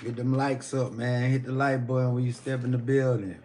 Get them likes up, man. Hit the like button when you step in the building.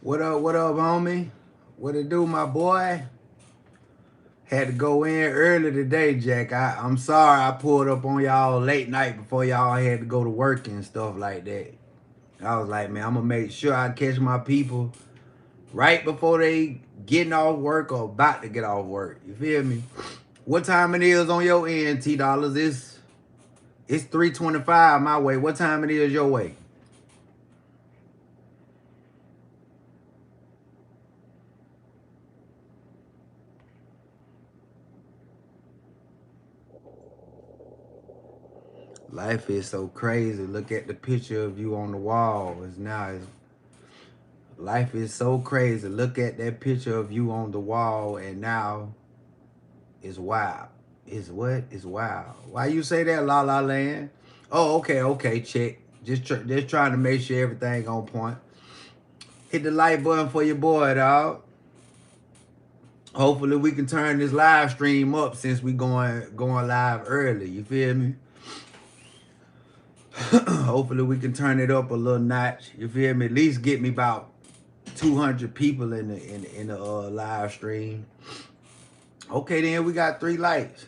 What up, homie? What it do, my boy? Had to go in early today, Jack. I'm sorry I pulled up on y'all late night before y'all had to go to work and stuff like that. I was like, man, I'm gonna make sure I catch my people right before they getting off work or about to get off work. You feel me? What time it is on your end, T Dollars? It's 3:25 my way. What time it is your way? Life is so crazy. Look at the picture of you on the wall. Life is so crazy. Look at that picture of you on the wall, and now it's wild. It's what? It's wild. Why you say that, La La Land? Oh, okay, check. Just trying to make sure everything on point. Hit the like button for your boy, dog. Hopefully we can turn this live stream up since we going live early. You feel me? Hopefully we can turn it up a little notch. You feel me? At least get me about 200 people in the live stream. Okay, then we got 3 likes.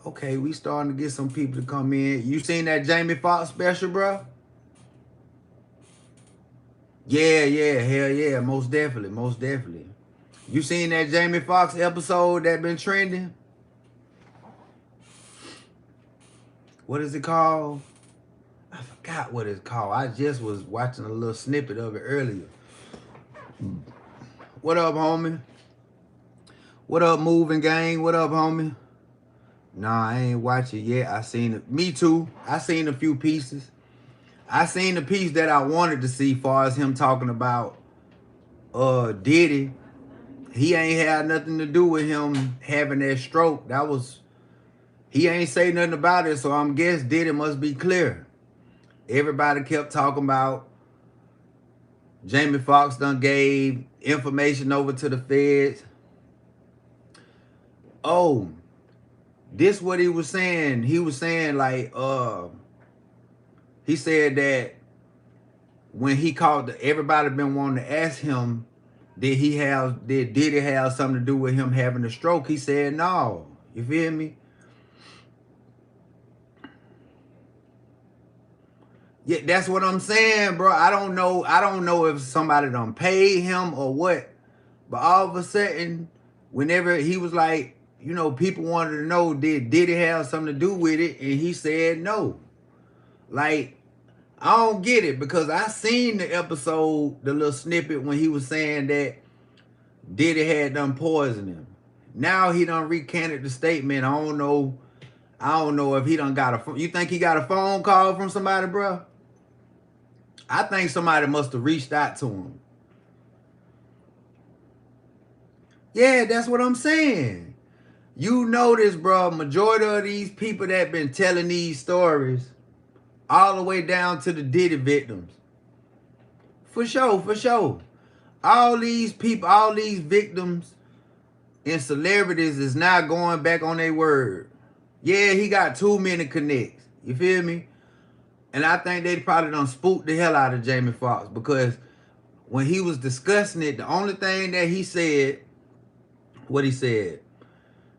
Okay, we starting to get some people to come in. You seen that Jamie Foxx special, bro? Yeah, hell yeah, most definitely. You seen that Jamie Foxx episode that been trending? What is it called? I forgot what it's called. I just was watching a little snippet of it earlier. What up, homie? What up, moving gang? What up, homie? Nah, I ain't watch it yet. I seen it. Me too. I seen a few pieces. I seen the piece that I wanted to see far as him talking about Diddy. He ain't had nothing to do with him having that stroke. He ain't say nothing about it, so I'm guess Diddy must be clear. Everybody kept talking about Jamie Foxx done gave information over to the feds. Oh, this what he was saying. He was saying like he said that when he called everybody been wanting to ask him, did Diddy have something to do with him having a stroke? He said no. You feel me? Yeah, that's what I'm saying, bro. I don't know if somebody done paid him or what. But all of a sudden, whenever he was like, you know, people wanted to know, did he have something to do with it? And he said no. Like, I don't get it because I seen the episode, the little snippet when he was saying that Diddy had done poisoned him. Now he done recanted the statement. I don't know if he done got a phone. You think he got a phone call from somebody, bro? I think somebody must have reached out to him. Yeah, that's what I'm saying. You notice, bro, majority of these people that been telling these stories, all the way down to the Diddy victims. For sure, for sure. All these people, all these victims and celebrities is now going back on their word. Yeah, he got too many connects. You feel me? And I think they probably done spooked the hell out of Jamie Foxx, because when he was discussing it, the only thing that he said, what he said,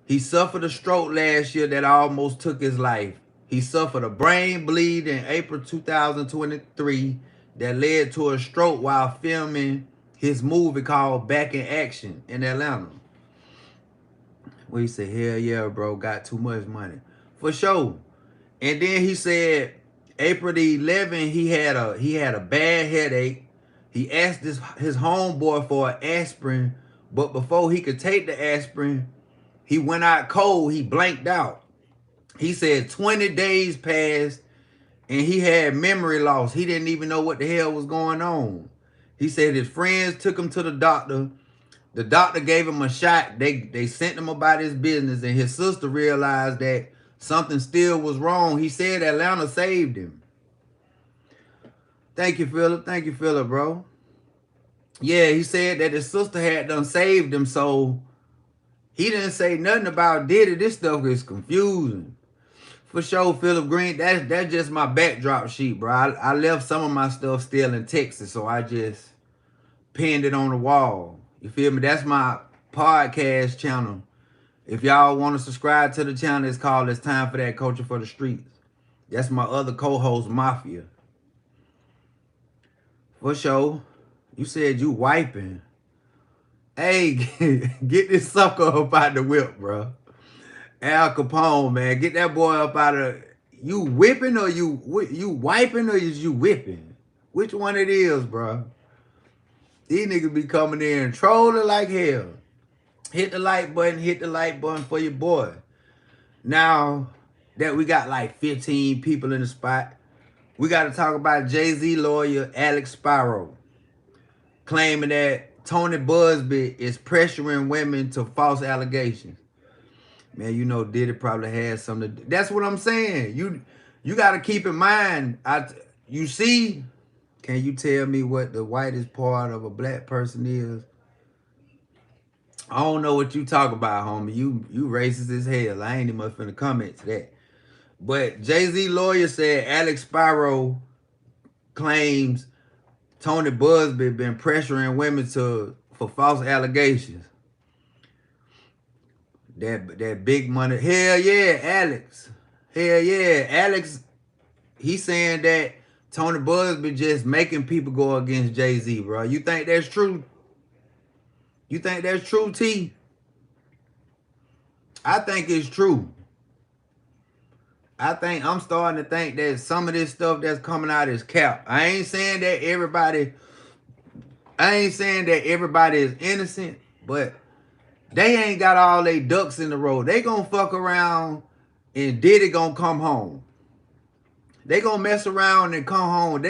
he suffered a stroke last year that almost took his life. He suffered a brain bleed in April 2023 that led to a stroke while filming his movie called Back in Action in Atlanta. Where he said, hell yeah, bro, got too much money. For sure. And then he said, April the 11th, he had a bad headache. He asked his homeboy for an aspirin, but before he could take the aspirin, he went out cold. He blanked out. He said 20 days passed and he had memory loss. He didn't even know what the hell was going on. He said his friends took him to the doctor. The doctor gave him a shot. They sent him about his business, and his sister realized that something still was wrong. He said Atlanta saved him. Thank you, Philip. Thank you, Philip, bro. Yeah, he said that his sister had done saved him, so he didn't say nothing about Diddy. This stuff is confusing. For sure, Philip Green, that's just my backdrop sheet, bro. I left some of my stuff still in Texas, so I just pinned it on the wall. You feel me? That's my podcast channel. If y'all want to subscribe to the channel, it's called It's Time for That Culture for the Streets. That's my other co-host, Mafia. For sure. You said you wiping. Hey, get this sucker up out the whip, bro. Al Capone, man. Get that boy up out of... You whipping or you wiping or is you whipping? Which one it is, bro? These niggas be coming in trolling like hell. Hit the like button for your boy. Now that we got like 15 people in the spot, we got to talk about Jay-Z lawyer Alex Sparrow claiming that Tony Busby is pressuring women to false allegations. Man, you know Diddy probably has something to do. That's what I'm saying. You got to keep in mind, you see... Can you tell me what the whitest part of a black person is? I don't know what you talk about, homie. You racist as hell. I ain't even finna comment to that. But Jay-Z lawyer said Alex Sparrow claims Tony Busby been pressuring women for false allegations. That big money. Hell yeah, Alex. Hell yeah. Alex, he's saying that Tony Busby just making people go against Jay-Z, bro. You think that's true? You think that's true, T? I think it's true. I'm starting to think that some of this stuff that's coming out is cap. I ain't saying that everybody is innocent, but they ain't got all their ducks in the row. They gonna fuck around and Diddy gonna come home. They gonna mess around and come home.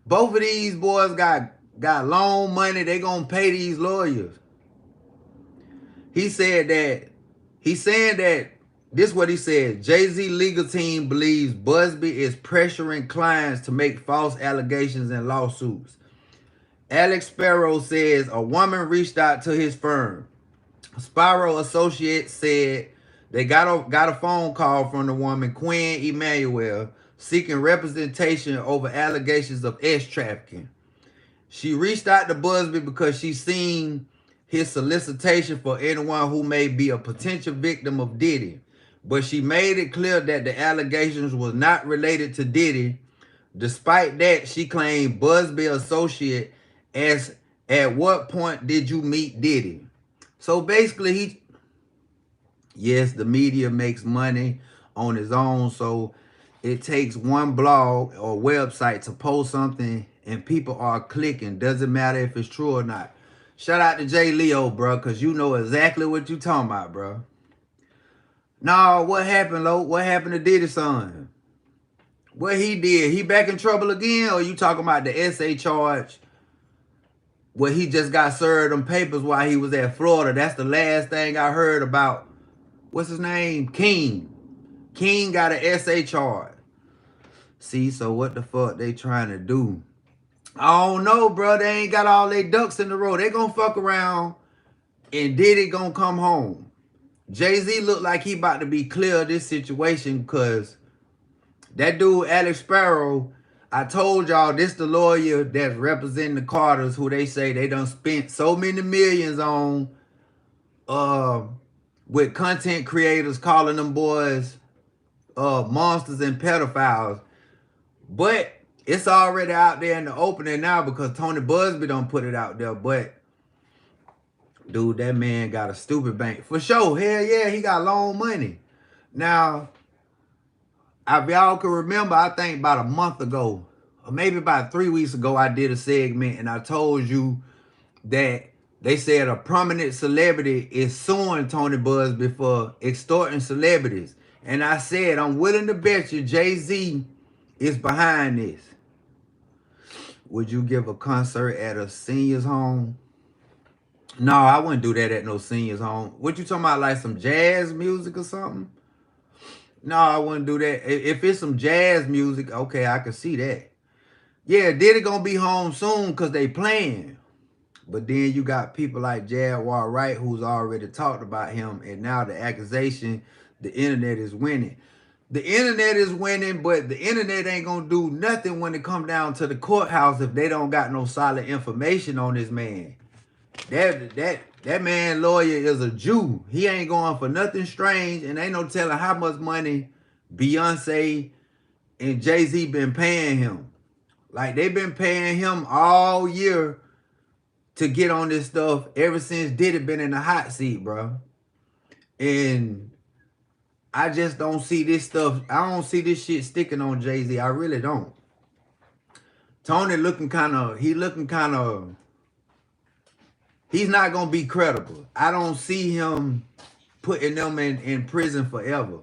Both of these boys got loan money. They gonna pay these lawyers. He's saying that, this is what he said. Jay-Z legal team believes Busby is pressuring clients to make false allegations in lawsuits. Alex Sparrow says a woman reached out to his firm. Sparrow Associates said they got a phone call from the woman, Quinn Emanuel, seeking representation over allegations of trafficking. She reached out to Busby because she seen his solicitation for anyone who may be a potential victim of Diddy. But she made it clear that the allegations was not related to Diddy. Despite that, she claimed Busby associate asked, at what point did you meet Diddy? So basically, yes, the media makes money on its own, so it takes one blog or website to post something and people are clicking. Doesn't matter if it's true or not. Shout out to Jay Leo, bro, because you know exactly what you talking about, bro. Nah, what happened, Lo? What happened to Diddy's son? What he did? He back in trouble again? Or you talking about the SA charge where he just got served them papers while he was at Florida? That's the last thing I heard about. What's his name? King. King got an SA charge. See, so what the fuck they trying to do? I don't know, bro. They ain't got all their ducks in the row. They gonna fuck around and Diddy gonna come home. Jay-Z look like he about to be clear of this situation because that dude, Alex Sparrow, I told y'all this the lawyer that's representing the Carters who they say they done spent so many millions on with content creators calling them boys monsters and pedophiles. But it's already out there in the opening now because Tony Busby don't put it out there. But dude, that man got a stupid bank. For sure. Hell yeah, he got loan money. Now, if y'all can remember, I think about a month ago, or maybe about 3 weeks ago, I did a segment and I told you that they said a prominent celebrity is suing Tony Busby for extorting celebrities. And I said, I'm willing to bet you Jay-Z is behind this. Would you give a concert at a senior's home? No, I wouldn't do that at no senior's home. What you talking about, like some jazz music or something? No, I wouldn't do that. If it's some jazz music, okay, I can see that. Yeah, Diddy gonna be home soon because they playing. But then you got people like Jaguar Wright who's already talked about him, and now the accusation, the internet is winning. The internet is winning, but the internet ain't gonna do nothing when it come down to the courthouse if they don't got no solid information on this man. That man lawyer is a Jew. He ain't going for nothing strange, and ain't no telling how much money Beyonce and Jay-Z been paying him. Like, they been paying him all year to get on this stuff ever since Diddy been in the hot seat, bro. And I just don't see this stuff. I don't see this shit sticking on Jay-Z. I really don't. Tony looking kind of, he's not going to be credible. I don't see him putting them in prison forever.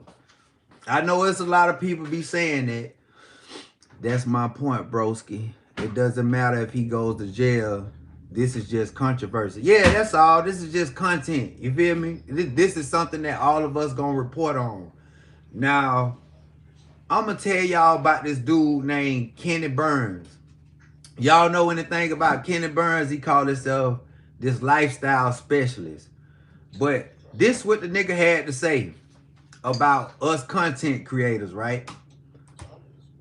I know it's a lot of people be saying that. That's my point, broski. It doesn't matter if he goes to jail. This is just controversy. Yeah, that's all. This is just content. You feel me? This is something that all of us going to report on. Now, I'm going to tell y'all about this dude named Kenny Burns. Y'all know anything about Kenny Burns? He called himself this lifestyle specialist. But this what the nigga had to say about us content creators, right?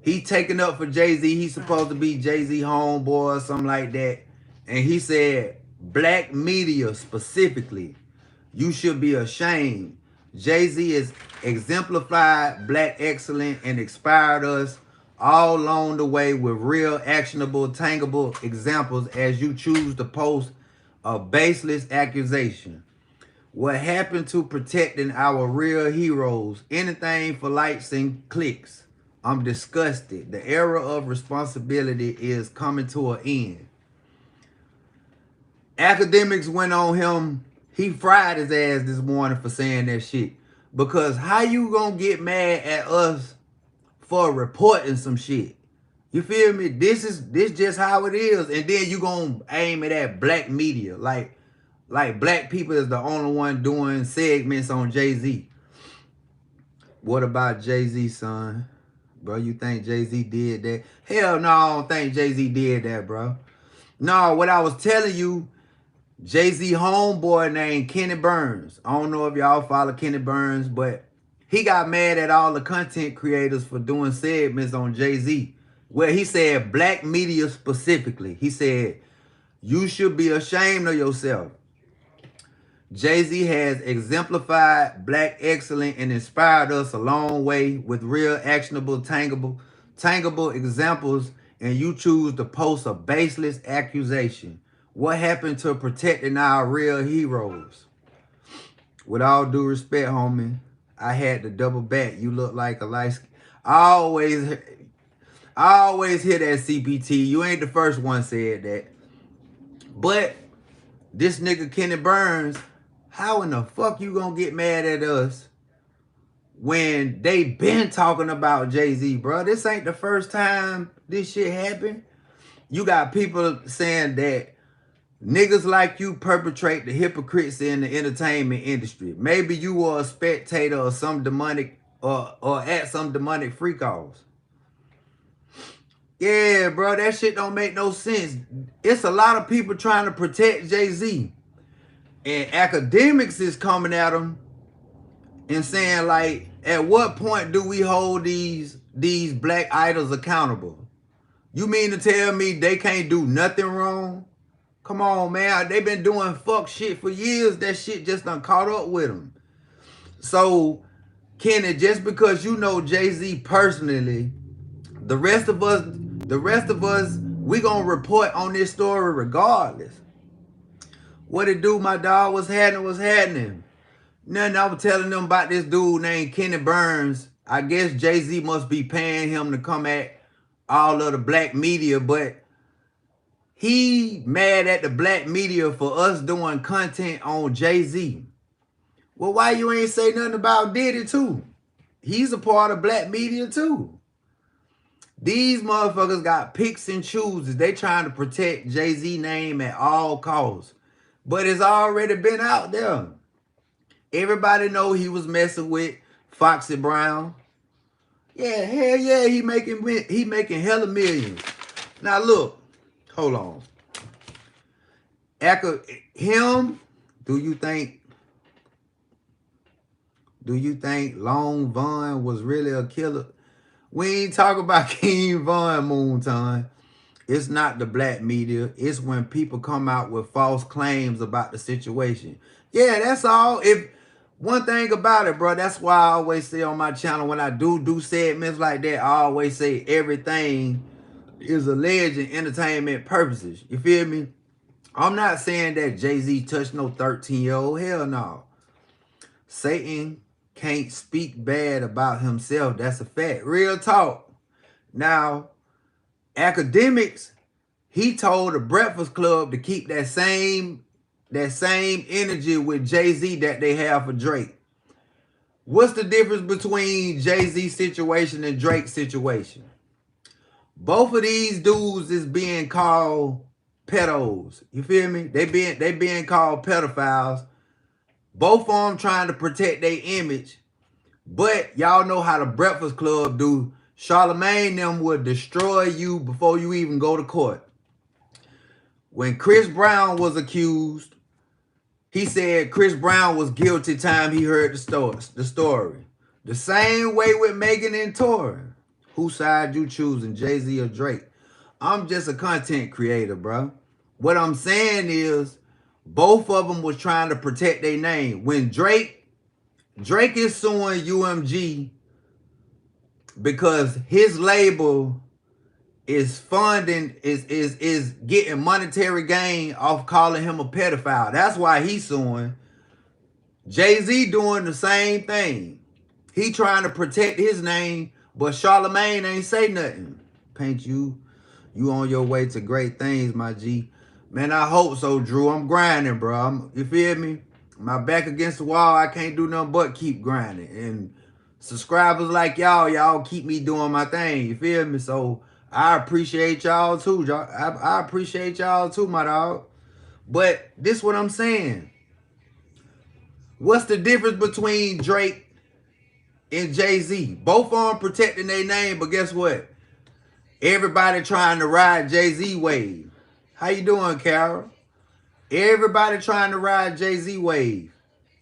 He taking up for Jay-Z. He's supposed to be Jay-Z homeboy or something like that. And he said, black media specifically, you should be ashamed. Jay-Z is exemplified black excellence and inspired us all along the way with real, actionable, tangible examples as you choose to post a baseless accusation. What happened to protecting our real heroes? Anything for likes and clicks. I'm disgusted. The era of responsibility is coming to an end. Akademiks went on him. He fried his ass this morning for saying that shit. Because how you gonna get mad at us for reporting some shit? You feel me? This just how it is. And then you gonna aim it at black media. Like black people is the only one doing segments on Jay-Z. What about Jay-Z, son? Bro, you think Jay-Z did that? Hell no, I don't think Jay-Z did that, bro. No, what I was telling you, Jay-Z homeboy named Kenny Burns. I don't know if y'all follow Kenny Burns, but he got mad at all the content creators for doing segments on Jay-Z. Where he said black media specifically. He said, you should be ashamed of yourself. Jay-Z has exemplified black excellence and inspired us a long way with real, actionable, tangible examples, and you choose to post a baseless accusation. What happened to protecting our real heroes? With all due respect, homie, I had to double back. You look like a light. I always hear that CPT. You ain't the first one said that. But this nigga Kenny Burns, how in the fuck you gonna get mad at us when they been talking about Jay-Z, bro? This ain't the first time this shit happened. You got people saying that niggas like you perpetrate the hypocrisy in the entertainment industry. Maybe you were a spectator or some demonic or at some demonic freak offs. Yeah, bro, that shit don't make no sense. It's a lot of people trying to protect Jay-Z. And Akademiks is coming at him and saying, like, at what point do we hold these black idols accountable? You mean to tell me they can't do nothing wrong? Come on, man. They been doing fuck shit for years. That shit just done caught up with them. So, Kenny, just because you know Jay-Z personally, the rest of us, we gonna report on this story regardless. What it do, my dog? What's happening? Nothing. I was telling them about this dude named Kenny Burns. I guess Jay-Z must be paying him to come at all of the black media, but he mad at the black media for us doing content on Jay-Z. Well, why you ain't say nothing about Diddy too? He's a part of black media too. These motherfuckers got picks and chooses. They trying to protect Jay-Z name at all costs. But it's already been out there. Everybody know he was messing with Foxy Brown. Yeah, hell yeah, he making hella millions. Now look, hold on. Him, do you think Long Von was really a killer? We ain't talking about King Von, Moonton. It's not the black media. It's when people come out with false claims about the situation. Yeah, that's all. If one thing about it, bro, that's why I always say on my channel, when I do segments like that, I always say everything is alleged in entertainment purposes. You feel me? I'm not saying that Jay-Z touched no 13-year-old. Hell no. Satan can't speak bad about himself. That's a fact. Real talk. Now, Akademiks, he told the Breakfast Club to keep that same energy with Jay-Z that they have for Drake. What's the difference between Jay-Z's situation and Drake's situation? Both of these dudes is being called pedos. You feel me? They being called pedophiles. Both of them trying to protect their image. But y'all know how the Breakfast Club do. Charlamagne them will destroy you before you even go to court. When Chris Brown was accused, he said Chris Brown was guilty time he heard the story. The same way with Megan and Tory. Whose side you choosing, Jay-Z or Drake? I'm just a content creator, bro. What I'm saying is, both of them was trying to protect their name. When Drake is suing UMG because his label is funding, is getting monetary gain off calling him a pedophile. That's why he's suing. Jay-Z doing the same thing. He trying to protect his name, but Charlamagne ain't say nothing. Paint you on your way to great things, my G. Man, I hope so, Drew. I'm grinding, bro. You feel me? My back against the wall, I can't do nothing but keep grinding. And subscribers like y'all keep me doing my thing. You feel me? So I appreciate y'all too. I appreciate y'all too, my dog. But this what I'm saying. What's the difference between Drake and Jay-Z? Both of them protecting their name, but guess what? Everybody trying to ride Jay-Z wave. How you doing, Carol? Everybody trying to ride Jay-Z wave.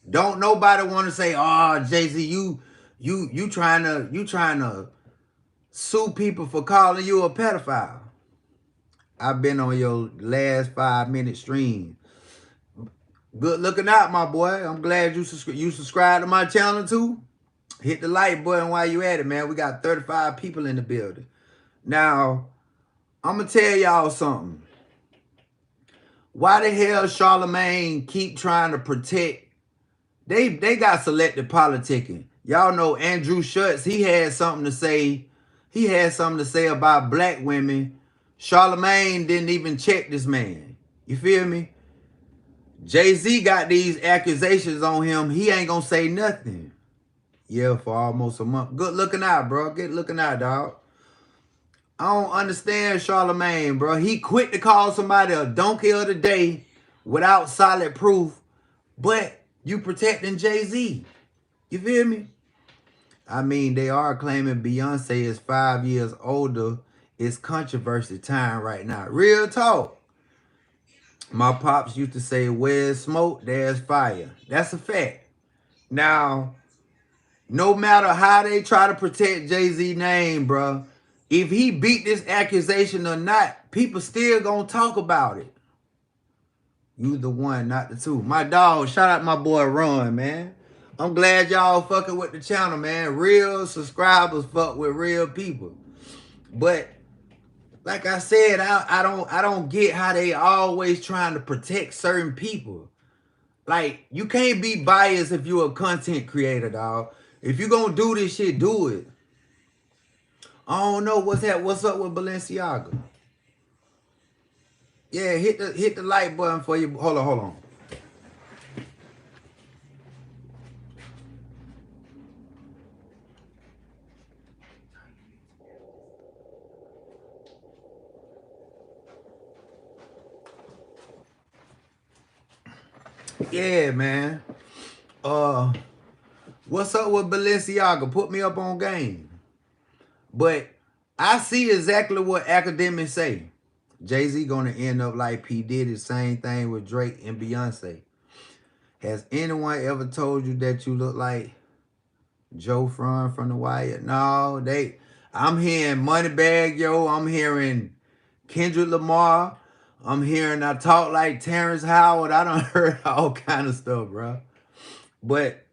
Don't nobody want to say, "Oh, Jay-Z, you trying to sue people for calling you a pedophile." I've been on your last 5-minute stream. Good looking out, my boy. I'm glad you subscribed to my channel too. Hit the like button while you at it, man. We got 35 people in the building. Now, I'm going to tell y'all something. Why the hell Charlamagne keep trying to protect? They got selective politicking. Y'all know Andrew Schultz, he had something to say. He had something to say about black women. Charlamagne didn't even check this man. You feel me? Jay-Z got these accusations on him. He ain't gonna say nothing. Yeah, for almost a month. Good looking out, bro. Get looking out, dog. I don't understand Charlemagne, bro. He quit to call somebody a donkey of the day without solid proof, but you protecting Jay-Z. You feel me? I mean, they are claiming Beyonce is 5 years older. It's controversy time right now. Real talk. My pops used to say, where's smoke, there's fire. That's a fact. Now, no matter how they try to protect Jay-Z's name, bro, if he beat this accusation or not, people still gonna talk about it. You the one, not the two. My dog, shout out my boy Ron, man. I'm glad y'all fucking with the channel, man. Real subscribers fuck with real people. But like I said, I don't get how they always trying to protect certain people. Like, you can't be biased if you're a content creator, dog. If you gonna do this shit, do it. I don't know what's up with Balenciaga. Yeah, hit the like button for you. Hold on. Yeah, man. What's up with Balenciaga? Put me up on game. But I see exactly what Akademiks say. Jay-Z gonna end up like P. Diddy, same thing with Drake and Beyonce. Has anyone ever told you that you look like Joe from The Wire? No, I'm hearing Moneybagg Yo. I'm hearing Kendrick Lamar. I'm hearing I talk like Terrence Howard. I done heard all kind of stuff, bro. But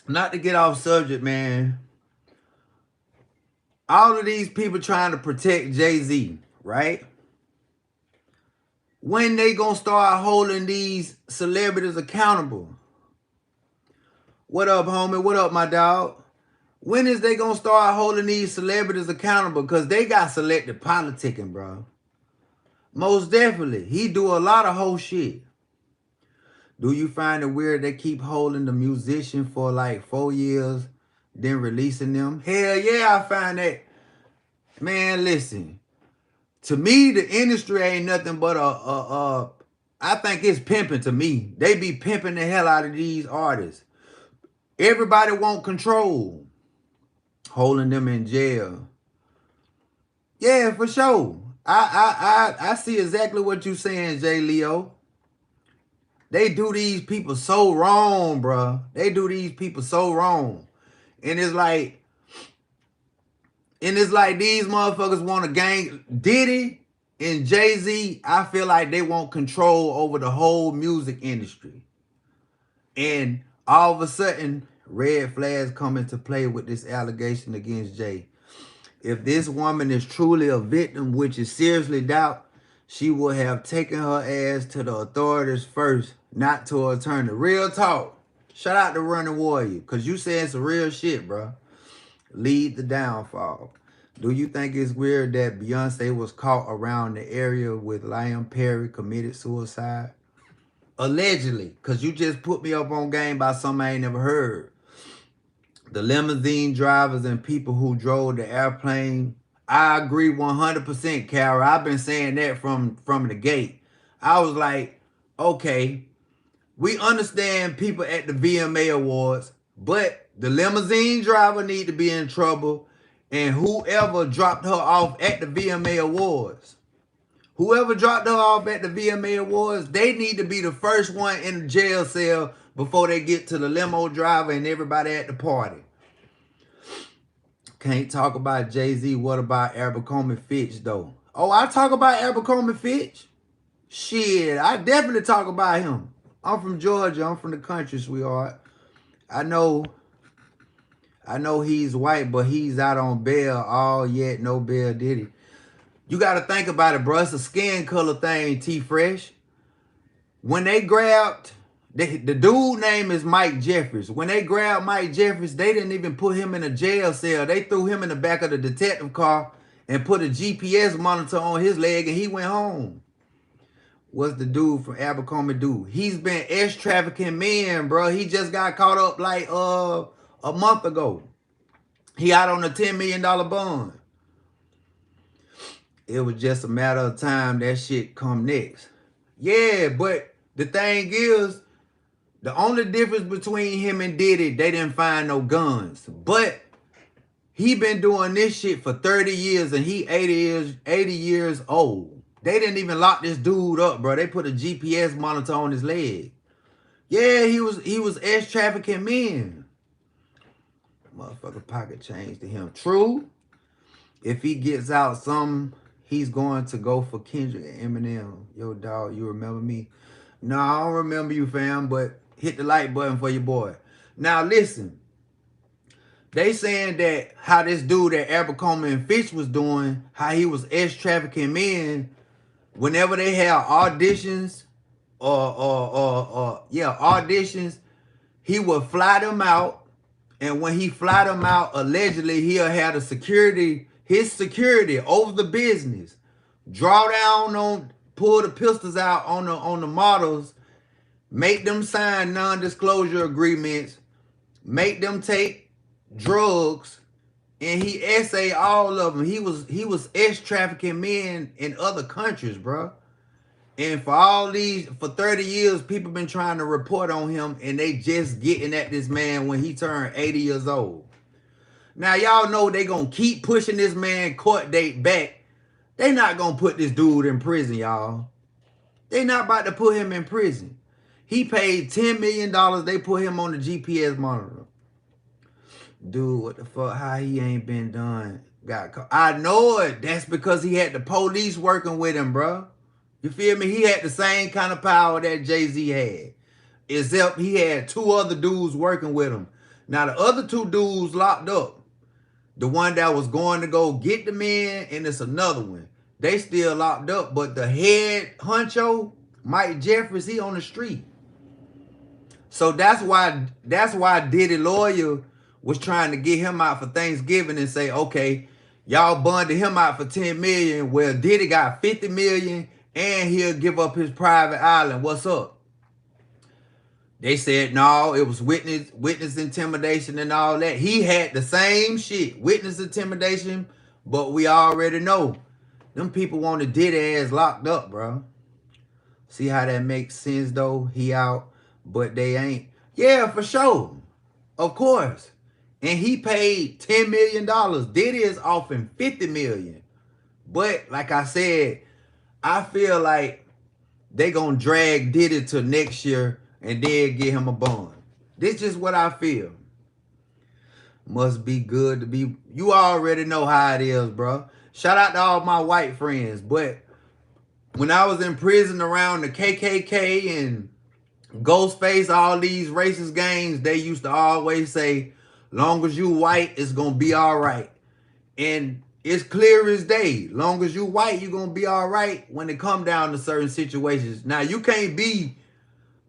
not to get off subject, man. All of these people trying to protect Jay-Z, right? When they gonna start holding these celebrities accountable? What up, homie? What up, my dog? When is they gonna start holding these celebrities accountable? Because they got selective politicking, bro. Most definitely. He do a lot of whole shit. Do you find it weird they keep holding the musician for like 4 years, then releasing them? Hell yeah, I find that. Man, listen. To me, the industry ain't nothing but I think it's pimping to me. They be pimping the hell out of these artists. Everybody want control. Holding them in jail. Yeah, for sure. I see exactly what you saying, J. Leo. They do these people so wrong, bro. They do these people so wrong. And it's like these motherfuckers want to gang. Diddy and Jay-Z, I feel like they want control over the whole music industry. And all of a sudden, red flags come into play with this allegation against Jay. If this woman is truly a victim, which is seriously doubt, she would have taken her ass to the authorities first, not to an attorney. Real talk. Shout out to Running Warrior, because you saying some real shit, bro. Lead the downfall. Do you think it's weird that Beyonce was caught around the area with Liam Perry committed suicide? Allegedly, because you just put me up on game by something I ain't never heard. The limousine drivers and people who drove the airplane, I agree 100%, Kara. I've been saying that from the gate. I was like, okay, we understand people at the VMA Awards, but the limousine driver need to be in trouble, and whoever dropped her off at the VMA Awards, they need to be the first one in the jail cell before they get to the limo driver and everybody at the party. Can't talk about Jay-Z. What about Abercrombie Fitch, though? Oh, I talk about Abercrombie Fitch? Shit, I definitely talk about him. I'm from Georgia. I'm from the country, sweetheart. I know he's white, but he's out on bail. All yet no bail, Diddy. You got to think about it, bro. It's a skin color thing, T-Fresh. When they grabbed, the dude name is Mike Jeffries. When they grabbed Mike Jeffries, they didn't even put him in a jail cell. They threw him in the back of the detective car and put a GPS monitor on his leg, and he went home. What's the dude from Abercrombie do? He's been trafficking men, bro. He just got caught up like a month ago. He out on a $10 million bond. It was just a matter of time that shit come next. Yeah, but the thing is, the only difference between him and Diddy, they didn't find no guns. But he been doing this shit for 30 years and he 80 years old. They didn't even lock this dude up, bro. They put a GPS monitor on his leg. Yeah, he was trafficking men. Motherfucker pocket change to him. True. If he gets out something, he's going to go for Kendrick and Eminem. Yo, dog, you remember me? No, I don't remember you, fam, but hit the like button for your boy. Now, listen. They saying that how this dude at Abercrombie and Fitch was doing, how he was trafficking men, whenever they have auditions auditions, he would fly them out. And when he fly them out, allegedly, he'll have his security over the business, draw down on, pull the pistols out on the models, make them sign non-disclosure agreements, make them take drugs, and he essayed all of them. He was trafficking men in other countries, bro. And for 30 years, people been trying to report on him, and they just getting at this man when he turned 80 years old. Now, y'all know they gonna keep pushing this man court date back. They not gonna put this dude in prison, y'all. They not about to put him in prison. He paid $10 million. They put him on the GPS monitor. Dude, what the fuck? How he ain't been done? Got caught. I know it. That's because he had the police working with him, bro. You feel me? He had the same kind of power that Jay-Z had. Except he had two other dudes working with him. Now, the other two dudes locked up. The one that was going to go get the men, and it's another one. They still locked up. But the head honcho, Mike Jeffries, he on the street. So that's why Diddy lawyer was trying to get him out for Thanksgiving and say, okay, y'all bonded him out for $10 million. Well, Diddy got $50 million. And he'll give up his private island. What's up? They said, no, it was witness intimidation and all that. He had the same shit, witness intimidation, but we already know. Them people wanted Diddy ass locked up, bro. See how that makes sense, though? He out, but they ain't. Yeah, for sure. Of course. And he paid $10 million. Diddy is offering $50 million. But, like I said, I feel like they gonna drag Diddy to next year and then get him a bond. This is what I feel. Must be good to be. You already know how it is, bro. Shout out to all my white friends. But when I was in prison around the KKK and Ghostface, all these racist gangs, they used to always say, long as you white, it's gonna be all right. And it's clear as day. Long as you white, you're going to be all right when it come down to certain situations. Now, you can't be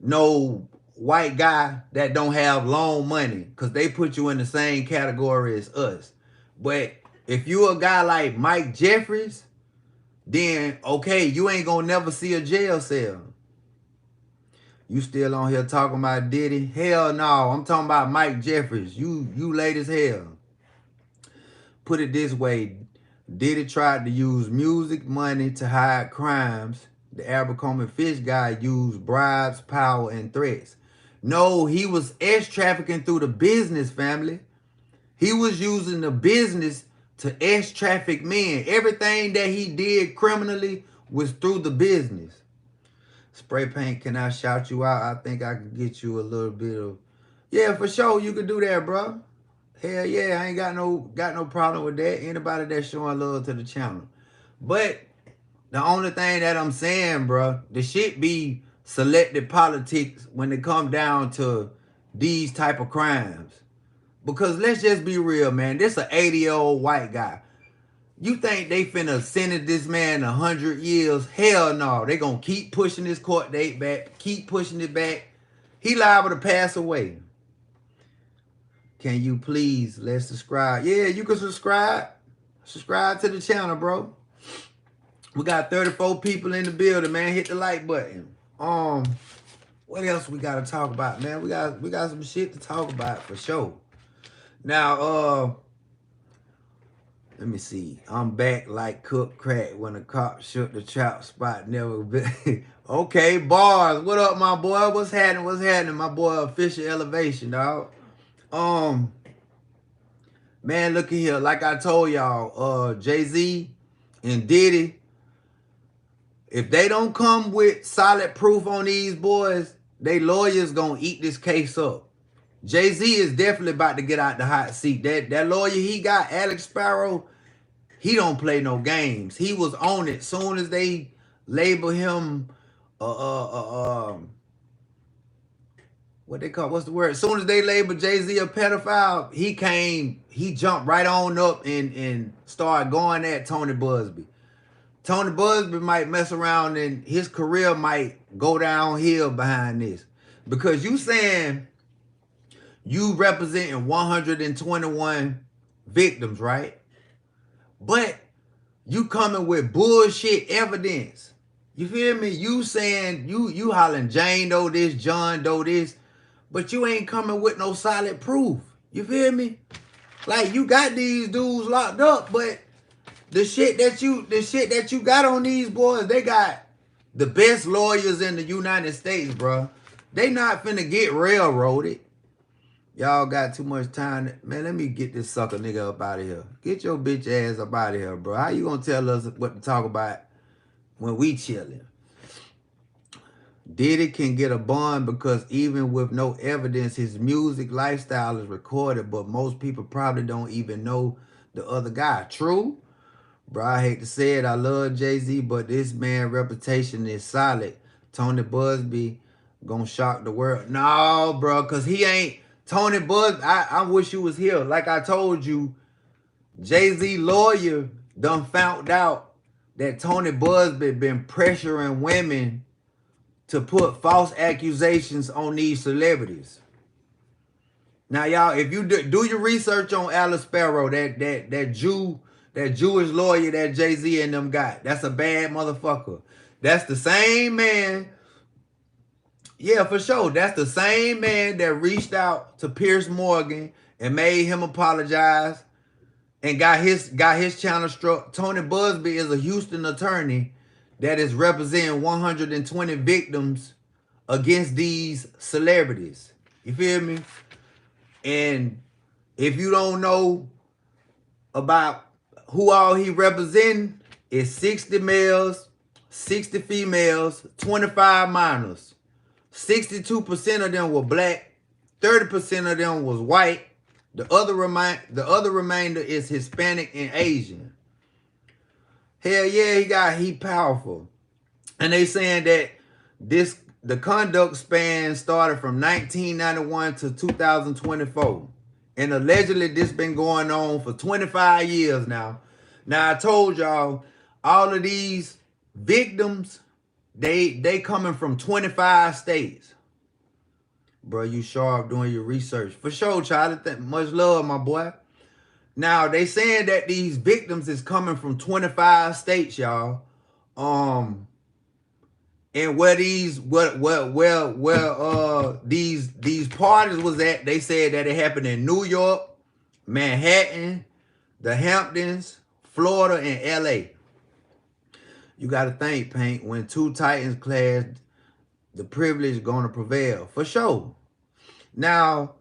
no white guy that don't have loan money because they put you in the same category as us. But if you a guy like Mike Jeffries, then, okay, you ain't going to never see a jail cell. You still on here talking about Diddy? Hell no. I'm talking about Mike Jeffries. You late as hell. Put it this way. Diddy tried to use music money to hide crimes. The Abercrombie Fitch guy used bribes, power, and threats. No, he was trafficking through the business, family. He was using the business to traffic men. Everything that he did criminally was through the business. Spray paint, can I shout you out? I think I could get you a little bit of... Yeah, for sure, you could do that, bro. Hell yeah, I ain't got no problem with that. Anybody that's showing love to the channel. But the only thing that I'm saying, bro, the shit be selective politics when it come down to these type of crimes. Because let's just be real, man. This an 80-year-old white guy. You think they finna sentence this man 100 years? Hell no. They gonna keep pushing this court date back. Keep pushing it back. He liable to pass away. Can you please, let's subscribe. Yeah, you can subscribe. Subscribe to the channel, bro. We got 34 people in the building, man. Hit the like button. What else we gotta talk about, man? We got some shit to talk about for sure. Now, let me see. I'm back like cook crack when the cop shook the trap spot. Never been. Okay, bars. What up, my boy? What's happening? What's happening, my boy? Official elevation, dog. Man, look at here. Like I told y'all, Jay-Z and Diddy, if they don't come with solid proof on these boys, they lawyers gonna eat this case up. Jay-Z is definitely about to get out the hot seat. That lawyer he got, Alex Sparrow, he don't play no games. He was on it. Soon as they label him, what they call, what's the word? As soon as they label Jay-Z a pedophile, he jumped right on up and started going at Tony Busby. Tony Busby might mess around and his career might go downhill behind this. Because you saying you representing 121 victims, right? But you coming with bullshit evidence. You feel me? You saying, you hollering Jane Doe this, John Doe this, but you ain't coming with no solid proof. You feel me? Like, you got these dudes locked up, but the shit that you got on these boys, they got the best lawyers in the United States, bro. They not finna get railroaded. Y'all got too much time. Man, let me get this sucker nigga up out of here. Get your bitch ass up out of here, bro. How you gonna tell us what to talk about when we chilling? Diddy can get a bond because even with no evidence, his music lifestyle is recorded, but most people probably don't even know the other guy. True? Bro, I hate to say it. I love Jay-Z, but this man's reputation is solid. Tony Busby gonna shock the world. No, bro, because he ain't. Tony Busby, I wish you was here. Like I told you, Jay-Z lawyer done found out that Tony Busby been pressuring women to put false accusations on these celebrities. Now, y'all, if you do your research on Alex Sparrow, that Jewish lawyer that Jay-Z and them got, that's a bad motherfucker. That's the same man. Yeah, for sure. That's the same man that reached out to Piers Morgan and made him apologize and got his channel struck. Tony Busby is a Houston attorney that is representing 120 victims against these celebrities. You feel me? And if you don't know about who all he representing, it's 60 males, 60 females, 25 minors. 62% of them were black, 30% of them was white. The other remainder is Hispanic and Asian. Hell yeah, he powerful. And they saying that the conduct span started from 1991 to 2024. And allegedly this been going on for 25 years now. Now I told y'all, all of these victims, they coming from 25 states. Bro, you sharp doing your research. For sure, Charlie. Much love, my boy. Now, they saying that these victims is coming from 25 states, y'all. And where these parties was at, they said that it happened in New York, Manhattan, the Hamptons, Florida, and LA. You gotta think, Paint, when two titans clash, the privilege gonna prevail. For sure. Now,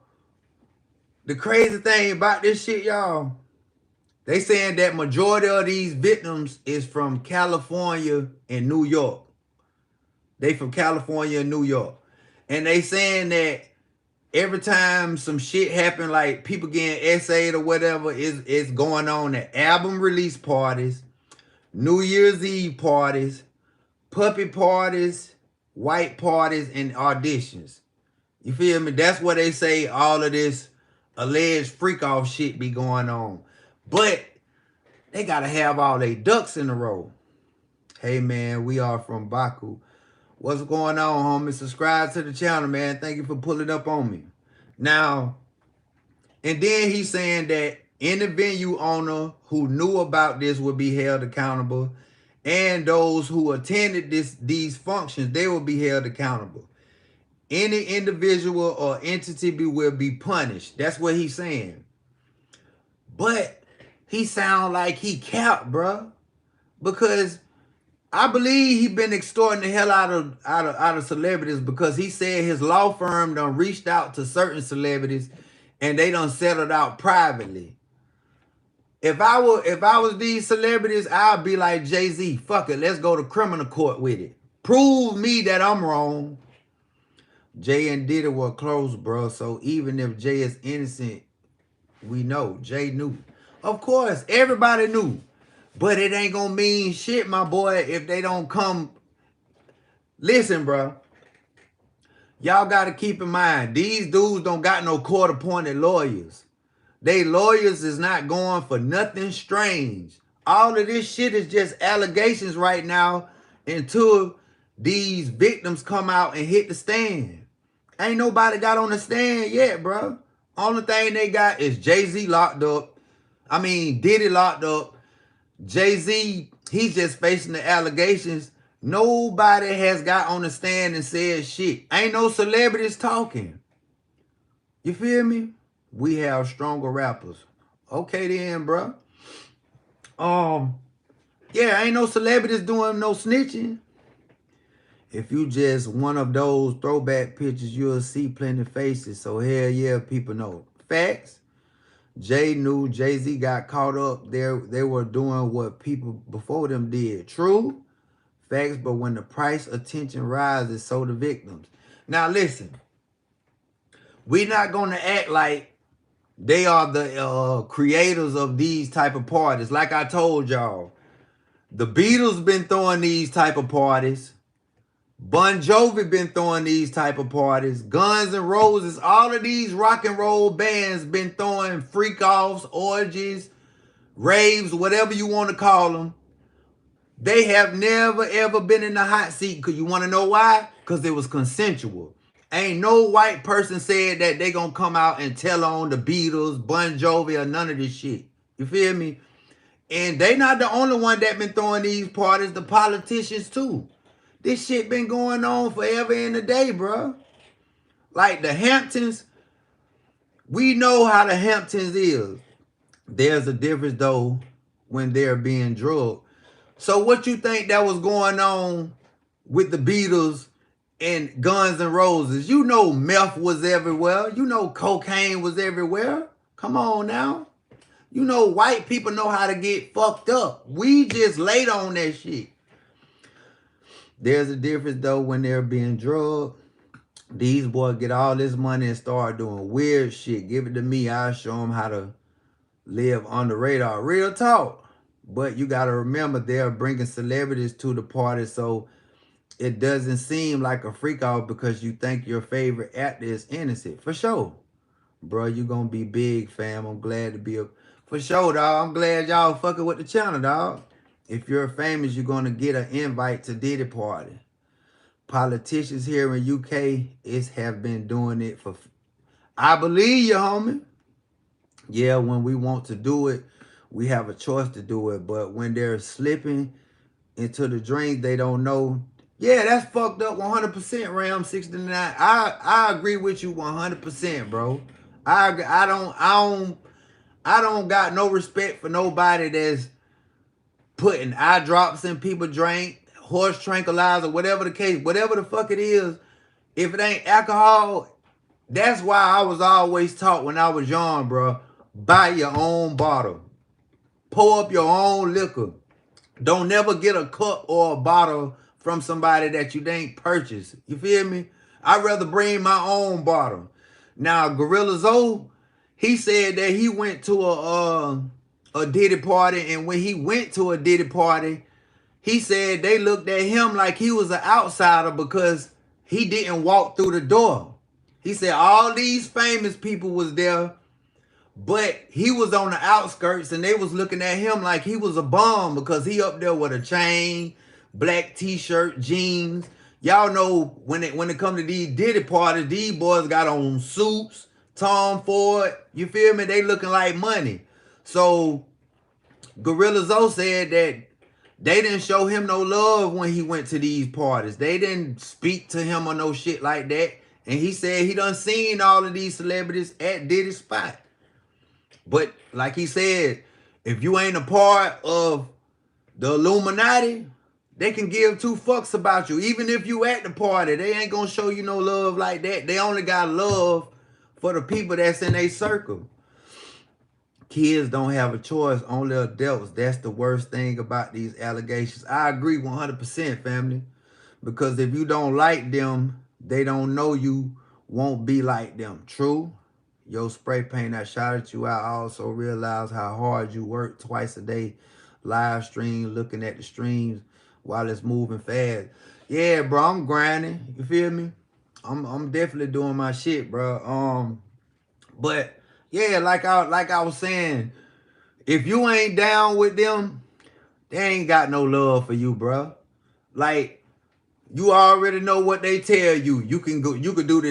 the crazy thing about this shit, y'all, they saying that majority of these victims is from California and New York. They from California and New York. And they saying that every time some shit happen, like people getting essayed or whatever, is going on at album release parties, New Year's Eve parties, puppy parties, white parties, and auditions. You feel me? That's where they say all of this alleged freak-off shit be going on. But they got to have all their ducks in a row. Hey, man, we are from Baku. What's going on, homie? Subscribe to the channel, man. Thank you for pulling up on me. Now, and then he's saying that any venue owner who knew about this would be held accountable. and those who attended these functions, they will be held accountable. Any individual or entity will be punished. That's what he's saying. But he sound like he capped, bro. Because I believe he been extorting the hell out of celebrities, because he said his law firm done reached out to certain celebrities and they done settled out privately. If I was these celebrities, I'd be like Jay-Z, fuck it, let's go to criminal court with it. Prove me that I'm wrong. Jay and Diddy were close, bro. So even if Jay is innocent, we know Jay knew. Of course, everybody knew. But it ain't gonna mean shit, my boy, if they don't come. Listen, bro. Y'all gotta keep in mind, these dudes don't got no court-appointed lawyers. They lawyers is not going for nothing strange. All of this shit is just allegations right now until these victims come out and hit the stand. Ain't nobody got on the stand yet, bro. Only thing they got is Jay-Z locked up. I mean, Diddy locked up. Jay-Z, he's just facing the allegations. Nobody has got on the stand and said shit. Ain't no celebrities talking. You feel me? We have stronger rappers. Okay then, bro. Yeah, ain't no celebrities doing no snitching. If you just one of those throwback pictures, you'll see plenty of faces. So hell yeah, people know. Facts. Jay knew, Jay-Z got caught up there. They were doing what people before them did. True. Facts, but when the price of attention rises, so the victims. Now listen, we're not going to act like they are the creators of these type of parties. Like I told y'all, the Beatles been throwing these type of parties. Bon Jovi been throwing these type of parties. Guns N' Roses, all of these rock and roll bands been throwing freak-offs, orgies, raves, whatever you want to call them. They have never, ever been in the hot seat. Because you want to know why? Because it was consensual. Ain't no white person said that they going to come out and tell on the Beatles, Bon Jovi, or none of this shit. You feel me? And they not the only one that been throwing these parties. The politicians too. This shit been going on forever and a day, bro. Like the Hamptons, we know how the Hamptons is. There's a difference, though, when they're being drugged. So what you think that was going on with the Beatles and Guns N' Roses? You know meth was everywhere. You know cocaine was everywhere. Come on now. You know white people know how to get fucked up. We just late on that shit. There's a difference, though, when they're being drugged. These boys get all this money and start doing weird shit. Give it to me. I'll show them how to live on the radar. Real talk. But you got to remember, they're bringing celebrities to the party, so it doesn't seem like a freak out because you think your favorite actor is innocent. For sure. Bro, you going to be big, fam. I'm glad to be a... For sure, dog. I'm glad y'all fucking with the channel, dog. If you're famous, you're going to get an invite to Diddy party. Politicians here in UK have been doing it for... I believe you, homie. Yeah, when we want to do it, we have a choice to do it. But when they're slipping into the drains, they don't know. Yeah, that's fucked up 100%, Ram 69. I agree with you 100%, bro. I don't got no respect for nobody that's putting eye drops in people's drink, horse tranquilizer, whatever the case, whatever the fuck it is. If it ain't alcohol, that's why I was always taught when I was young, bro. Buy your own bottle. Pour up your own liquor. Don't never get a cup or a bottle from somebody that you ain't purchased. You feel me? I'd rather bring my own bottle. Now, Gorilla Zoe, he said that he went to a Diddy party, and when he went to a Diddy party, he said they looked at him like he was an outsider because he didn't walk through the door. He said all these famous people was there, but he was on the outskirts, and they was looking at him like he was a bum because he up there with a chain, black t-shirt, jeans. Y'all know when it come to these Diddy parties, these boys got on suits, Tom Ford. You feel me? They looking like money. So Gorilla Zoe said that They didn't show him no love when he went to these parties. They didn't speak to him or no shit like that. And he said he done seen all of these celebrities at Diddy's spot. But like he said, if you ain't a part of the Illuminati, they can give two fucks about you. Even if you at the party, they ain't gonna show you no love like that. They only got love for the people that's in their circle. Kids don't have a choice, only adults. That's the worst thing about these allegations. I agree 100%, family. Because if you don't like them, they don't know you won't be like them. True? Your spray paint that shouted you out, I also realize how hard you work twice a day. Live stream, looking at the streams while it's moving fast. Yeah, bro, I'm grinding. You feel me? I'm definitely doing my shit, bro. But yeah, like I was saying, if you ain't down with them, they ain't got no love for you, bro. Like, you already know what they tell you. You can do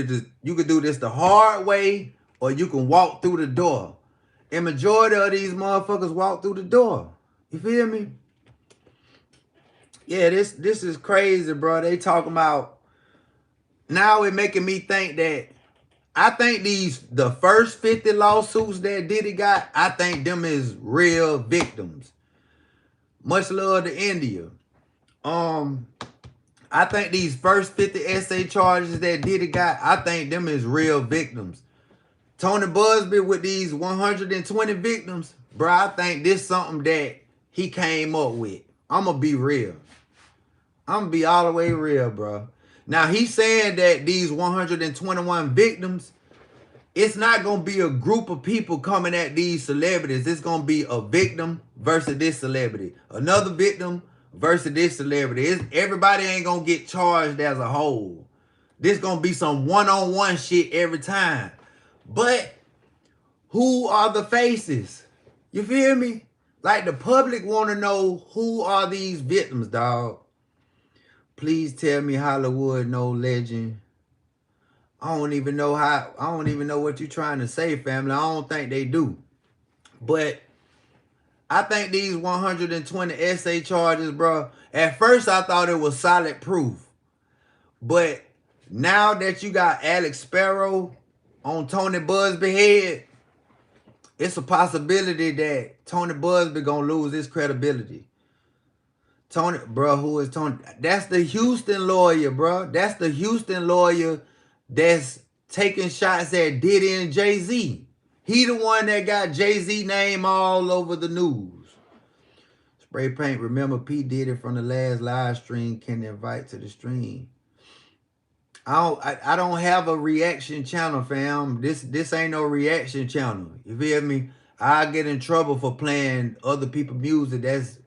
this the hard way, or you can walk through the door. And majority of these motherfuckers walk through the door. You feel me? Yeah, this is crazy, bro. They talking about, now it making me think that, I think the first 50 lawsuits that Diddy got, I think them is real victims. Much love to India. I think these first 50 essay charges that Diddy got, I think them is real victims. Tony Busby with these 120 victims, bro, I think this something that he came up with. I'm going to be real. I'm going to be all the way real, bro. Now, he's saying that these 121 victims, it's not going to be a group of people coming at these celebrities. It's going to be a victim versus this celebrity. Another victim versus this celebrity. Everybody ain't going to get charged as a whole. This going to be some one-on-one shit every time. But who are the faces? You feel me? Like, the public want to know, who are these victims, dog? Please tell me Hollywood no legend. I don't even know what you're trying to say, family. I don't think they do. But I think these 120 essay charges, bro, at first I thought it was solid proof. But now that you got Alex Sparrow on Tony Busby head, it's a possibility that Tony Busby gonna lose his credibility. Tony, bro, who is Tony? That's the Houston lawyer, bro. That's the Houston lawyer that's taking shots at Diddy and Jay-Z. He the one that got Jay-Z name all over the news. Spray paint, remember P. Diddy from the last live stream can invite to the stream. I don't have a reaction channel, fam. This ain't no reaction channel. You feel me? I get in trouble for playing other people's music. That's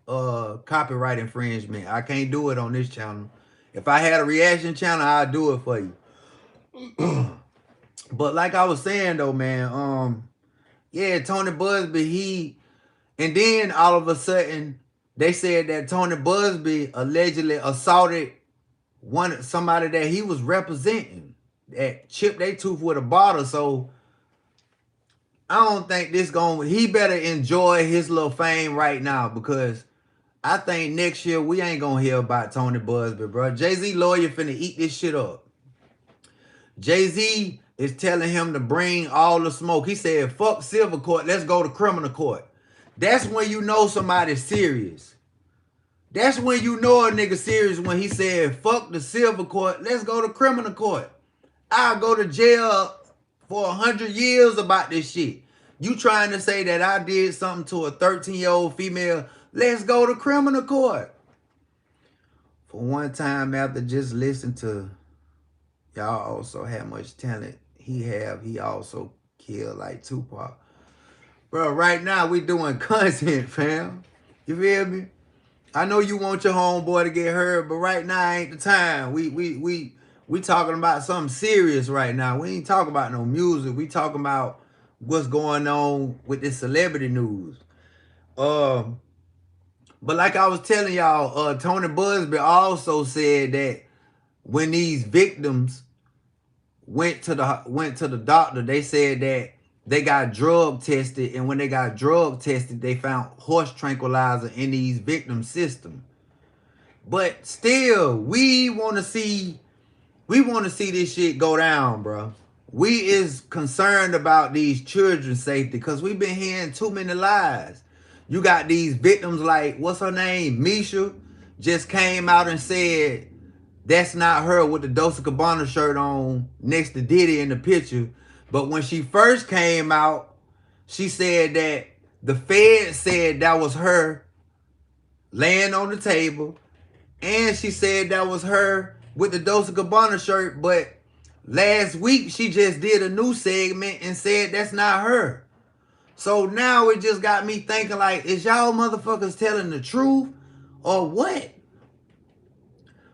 copyright infringement. I can't do it on this channel. If I had a reaction channel, I'd do it for you. But like I was saying though, man, yeah, Tony Busby, and then all of a sudden they said that Tony Busby allegedly assaulted somebody that he was representing that chipped their tooth with a bottle. So I don't think he better enjoy his little fame right now, because I think next year we ain't gonna hear about Tony Busby, bro. Jay-Z lawyer finna eat this shit up. Jay-Z is telling him to bring all the smoke. He said, fuck civil court, let's go to criminal court. That's when you know somebody's serious. That's when you know a nigga serious, when he said, fuck the civil court, let's go to criminal court. I'll go to jail for 100 years about this shit. You trying to say that I did something to a 13-year-old female, let's go to criminal court. For one time, after just listening to y'all also how much talent he also killed like Tupac. Bro, right now we doing content, fam. You feel me? I know you want your homeboy to get hurt, but right now ain't the time. We talking about something serious right now. We ain't talking about no music. We talking about what's going on with this celebrity news. But like I was telling y'all, Tony Busby also said that when these victims went to the doctor, they said that they got drug tested, and when they got drug tested, they found horse tranquilizer in these victims' system. But still, we want to see this shit go down, bro. We is concerned about these children's safety because we've been hearing too many lies. You got these victims like, what's her name? Misha just came out and said that's not her with the Dolce & Gabbana shirt on next to Diddy in the picture. But when she first came out, she said that the Fed said that was her laying on the table. And she said that was her with the Dolce & Gabbana shirt. But last week, she just did a new segment and said that's not her. So now it just got me thinking like, is y'all motherfuckers telling the truth or what?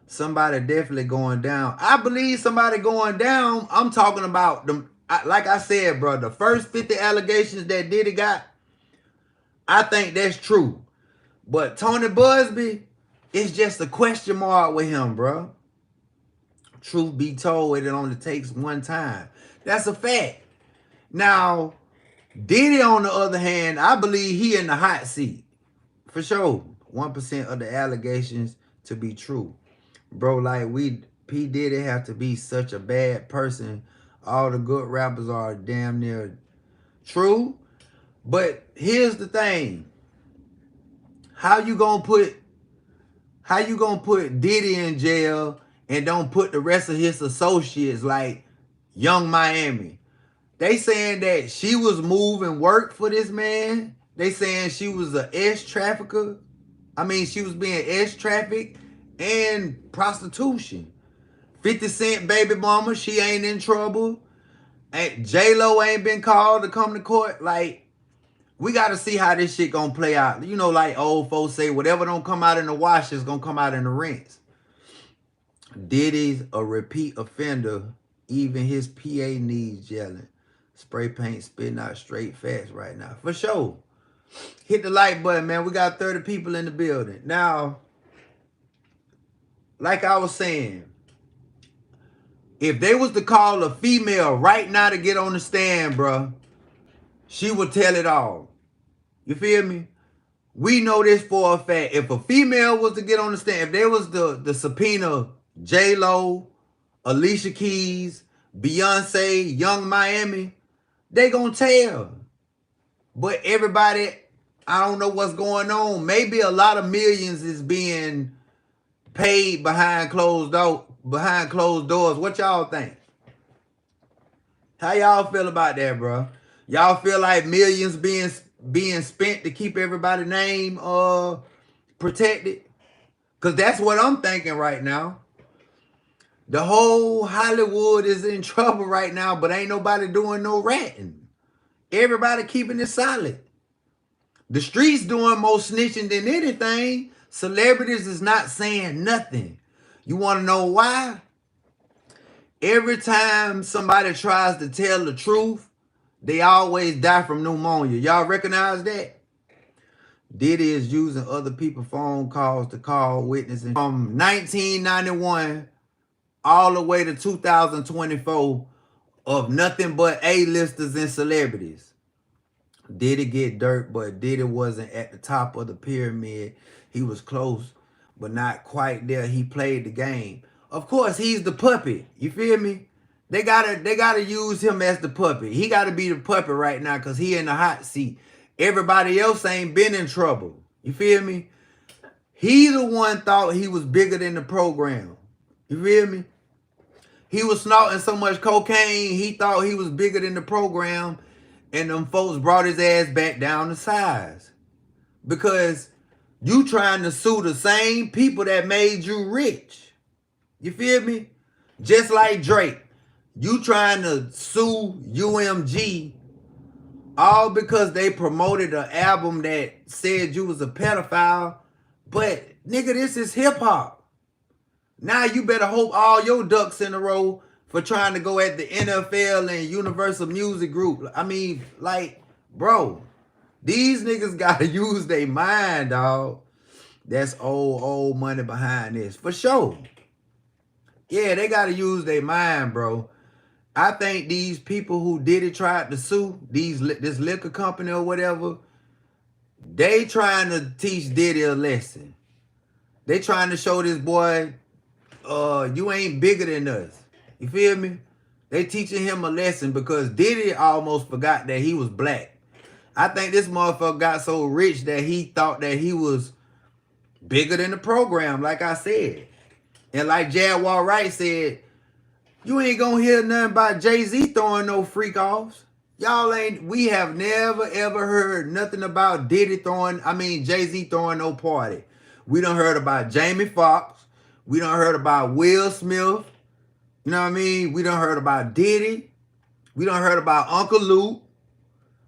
Somebody definitely going down. I believe somebody going down. I'm talking about them. Like I said, bro, the first 50 allegations that Diddy got, I think that's true. But Tony Busby, it's just a question mark with him, bro. Truth be told, it only takes one time. That's a fact. Now, Diddy, on the other hand, I believe he in the hot seat. For sure. 1% of the allegations to be true. Bro, like P. Diddy have to be such a bad person. All the good rappers are damn near true. But here's the thing. How you gonna put Diddy in jail and don't put the rest of his associates like Young Miami? They saying that she was moving work for this man. They saying she was a trafficker. I mean, she was being trafficked and prostitution. 50 Cent baby mama, she ain't in trouble. J-Lo ain't been called to come to court. Like, we got to see how this shit gonna play out. You know, like old folks say, whatever don't come out in the wash is gonna come out in the rinse. Diddy's a repeat offender. Even his PA needs yelling. Spray paint spitting out straight facts right now. For sure. Hit the like button, man. We got 30 people in the building. Now, like I was saying, if they was to call a female right now to get on the stand, bro, she would tell it all. You feel me? We know this for a fact. If a female was to get on the stand, if there was the subpoena J-Lo, Alicia Keys, Beyonce, Young Miami, they gonna tell. But everybody, I don't know what's going on. Maybe a lot of millions is being paid behind closed doors. What y'all think? How y'all feel about that, bro? Y'all feel like millions being spent to keep everybody's name protected? Because that's what I'm thinking right now. The whole Hollywood is in trouble right now, but ain't nobody doing no ratting. Everybody keeping it solid. The streets doing more snitching than anything. Celebrities is not saying nothing. You want to know why? Every time somebody tries to tell the truth, they always die from pneumonia. Y'all recognize that? Diddy is using other people's phone calls to call witnesses from 1991 all the way to 2024 of nothing but A-listers and celebrities. Diddy get dirt, but Diddy wasn't at the top of the pyramid. He was close, but not quite there. He played the game. Of course, he's the puppet. You feel me? They gotta use him as the puppet. He gotta be the puppet right now because he in the hot seat. Everybody else ain't been in trouble. You feel me? He the one thought he was bigger than the program. You feel me? He was snorting so much cocaine, he thought he was bigger than the program, and them folks brought his ass back down to size. Because you trying to sue the same people that made you rich. You feel me? Just like Drake. You trying to sue UMG all because they promoted an album that said you was a pedophile. But, nigga, this is hip-hop. Now you better hope all your ducks in a row for trying to go at the NFL and Universal Music Group. I mean, like, bro, these niggas got to use their mind, dog. That's old money behind this. For sure. Yeah, they got to use their mind, bro. I think these people who Diddy tried to sue, this liquor company or whatever, they trying to teach Diddy a lesson. They trying to show this boy, you ain't bigger than us. You feel me? They teaching him a lesson because Diddy almost forgot that he was black. I think this motherfucker got so rich that he thought that he was bigger than the program, like I said. And like Jaguar Wright said, you ain't gonna hear nothing about Jay-Z throwing no freak offs. We have never ever heard nothing about Jay-Z throwing no party. We done heard about Jamie Foxx. We done heard about Will Smith. You know what I mean? We done heard about Diddy. We done heard about Uncle Luke.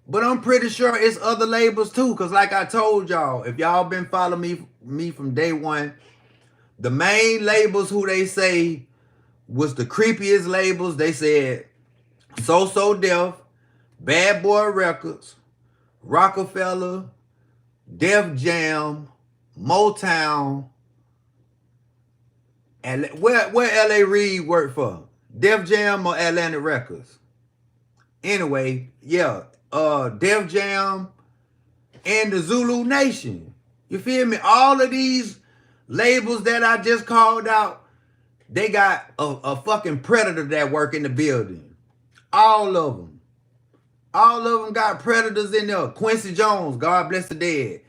But I'm pretty sure it's other labels too. Because like I told y'all, if y'all been following me from day one, the main labels who they say was the creepiest labels, they said So Def, Bad Boy Records, Rockefeller, Def Jam, Motown, and where L.A. Reid worked for? Def Jam or Atlantic Records? Anyway, yeah, Def Jam and the Zulu Nation. You feel me? All of these labels that I just called out, they got a fucking predator that work in the building. All of them. All of them got predators in there. Quincy Jones, God bless the dead.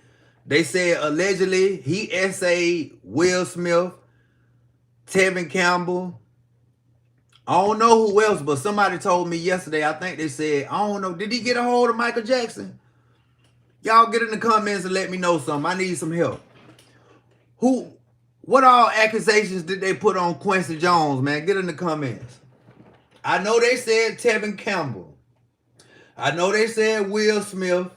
They said allegedly he essayed Will Smith, Tevin Campbell. I don't know who else, but somebody told me yesterday, I think they said, I don't know, did he get a hold of Michael Jackson? Y'all get in the comments and let me know something. I need some help. What all accusations did they put on Quincy Jones, man? Get in the comments. I know they said Tevin Campbell. I know they said Will Smith.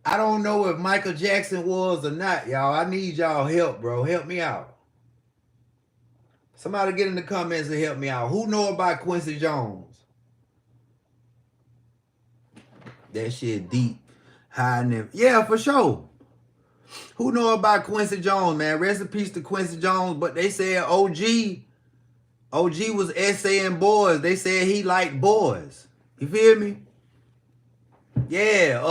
I don't know if Michael Jackson was or not, y'all. I need y'all help, bro. Help me out. Somebody get in the comments and help me out. Who know about Quincy Jones? That shit deep. High and yeah, for sure. Who know about Quincy Jones, man? Rest in peace to Quincy Jones. But they said OG was essaying boys. They said he liked boys. You feel me? Yeah.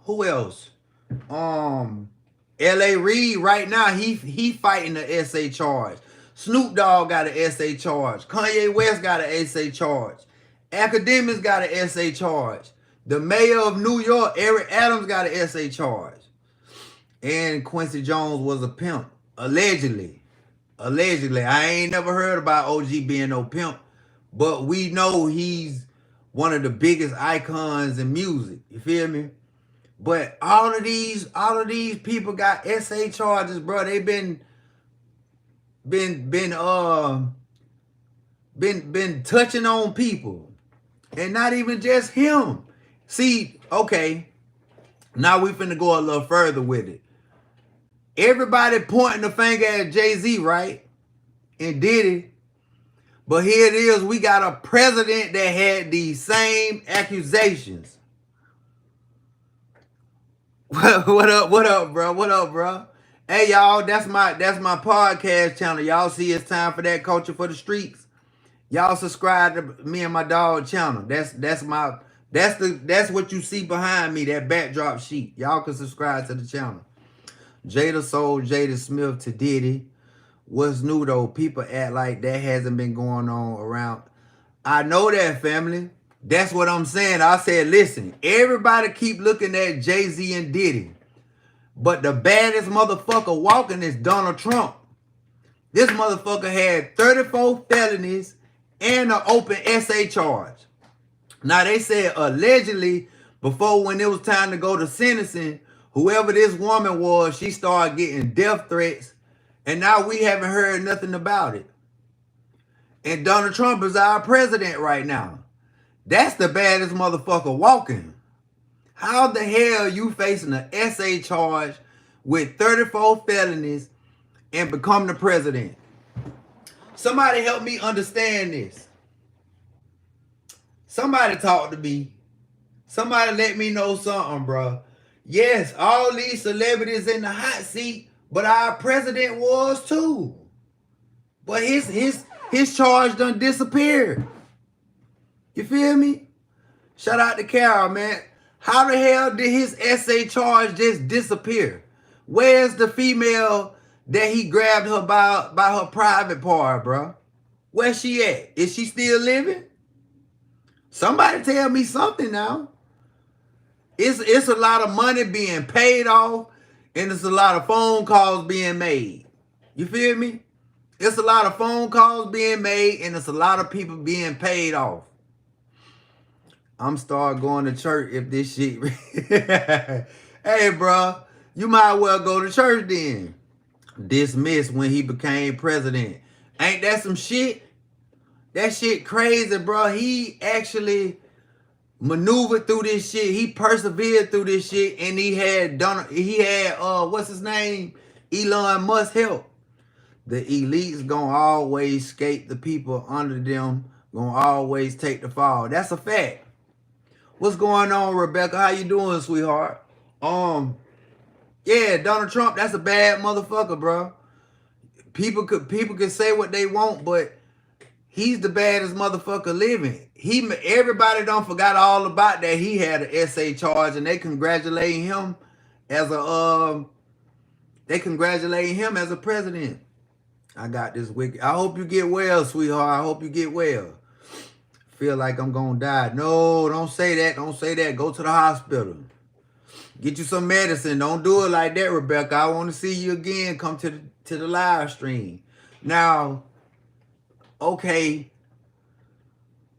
Who else? L.A. Reid right now, he fighting the essay charge. Snoop Dogg got an essay charge. Kanye West got an essay charge. Akademiks got an essay charge. The mayor of New York, Eric Adams, got an essay charge. And Quincy Jones was a pimp. Allegedly. Allegedly. I ain't never heard about OG being no pimp. But we know he's one of the biggest icons in music. You feel me? But all of these people got essay charges, bro. They been touching on people. And not even just him. See, okay. Now we finna go a little further with it. Everybody pointing the finger at Jay-Z, right? And Diddy. But here it is. We got a president that had these same accusations. What up, bro? What up, bro? Hey, y'all, that's my podcast channel. Y'all see it's time for that culture for the streets. Y'all subscribe to me and my dog channel. That's what you see behind me, that backdrop sheet. Y'all can subscribe to the channel. Jada sold Jada Smith to Diddy. What's new though? People act like that hasn't been going on around. I know that, family. That's what I'm saying. I said, listen, everybody keep looking at Jay-Z and Diddy. But the baddest motherfucker walking is Donald Trump. This motherfucker had 34 felonies and an open essay charge. Now, they said allegedly, before when it was time to go to sentencing, whoever this woman was, she started getting death threats. And now we haven't heard nothing about it. And Donald Trump is our president right now. That's the baddest motherfucker walking. How the hell you facing an essay charge with 34 felonies and become the president? Somebody help me understand this. Somebody talk to me. Somebody let me know something, bro. Yes, all these celebrities in the hot seat, but our president was too. But his charge done disappeared. You feel me? Shout out to Carol, man. How the hell did his essay charge just disappear? Where's the female that he grabbed her by her private part, bro? Where's she at? Is she still living? Somebody tell me something now. It's a lot of money being paid off, and it's a lot of phone calls being made. You feel me? It's a lot of phone calls being made, and it's a lot of people being paid off. I'm start going to church if this shit. Hey, bro, you might well go to church then. Dismissed when he became president. Ain't that some shit? That shit crazy, bro. He actually maneuvered through this shit. He persevered through this shit, and he had what's his name? Elon Musk help. The elites gonna always skate the people under them, gonna always take the fall. That's a fact. What's going on, Rebecca? How you doing, sweetheart? Yeah, Donald Trump, that's a bad motherfucker, bro. People could say what they want, but he's the baddest motherfucker living. Everybody don't forgot all about that. He had an SA charge, and they congratulate him as a president. I got this wicked. I hope you get well, sweetheart. I hope you get well. Feel like I'm gonna die. No, don't say that. Don't say that. Go to the hospital. Get you some medicine. Don't do it like that, Rebecca. I want to see you again. Come to the live stream. Now, okay,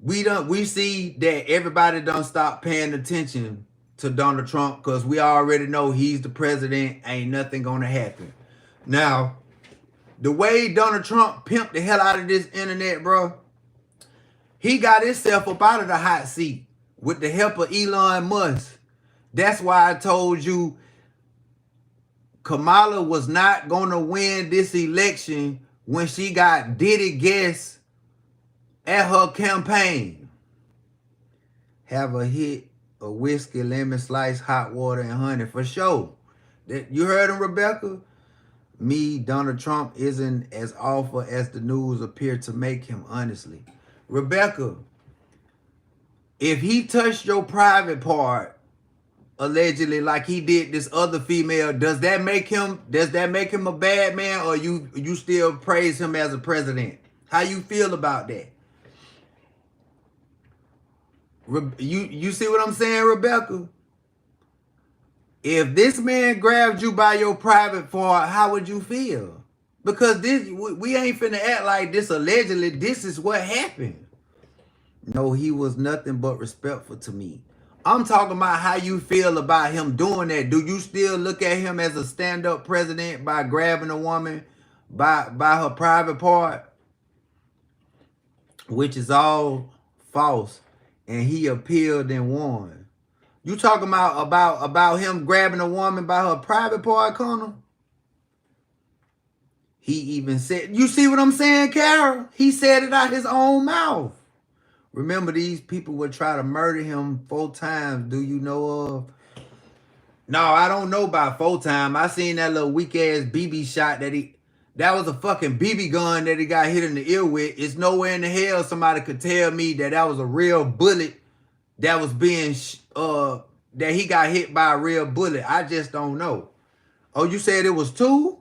we see that everybody done stop paying attention to Donald Trump because we already know he's the president. Ain't nothing gonna happen. Now, the way Donald Trump pimped the hell out of this internet, bro, he got himself up out of the hot seat with the help of Elon Musk. That's why I told you Kamala was not going to win this election when she got Diddy guests at her campaign. Have a hit of whiskey, lemon slice, hot water, and honey for sure. You heard him, Rebecca? Me, Donald Trump isn't as awful as the news appear to make him, honestly. Rebecca, if he touched your private part, allegedly, like he did this other female, does that make him a bad man, or you still praise him as a president? How you feel about that? You see what I'm saying, Rebecca? If this man grabbed you by your private part, how would you feel? Because we ain't finna act like this allegedly. This is what happened. No, he was nothing but respectful to me. I'm talking about how you feel about him doing that. Do you still look at him as a stand-up president by grabbing a woman by her private part? Which is all false. And he appealed and won. You talking about him grabbing a woman by her private part, Connor? He even said, you see what I'm saying, Carol? He said it out his own mouth. Remember, these people would try to murder him 4 times. Do you know of? No, I don't know about 4 times. I seen that little weak-ass BB shot that was a fucking BB gun that he got hit in the ear with. It's nowhere in the hell somebody could tell me that was a real bullet that was being, that he got hit by a real bullet. I just don't know. Oh, you said it was 2?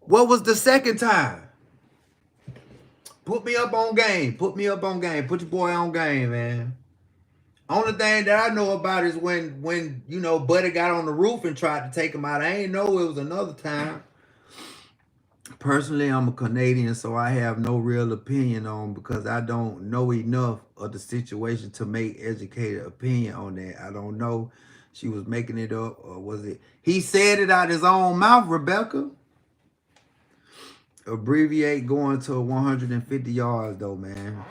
What was the second time? Put me up on game. Put me up on game. Put your boy on game, man. Only thing that I know about is when you know, Buddy got on the roof and tried to take him out. I ain't know it was another time. Personally, I'm a Canadian, so I have no real opinion on, because I don't know enough of the situation to make educated opinion on that. I don't know. She was making it up, or was it? He said it out his own mouth, Rebecca. Abbreviate going to 150 yards, though, man.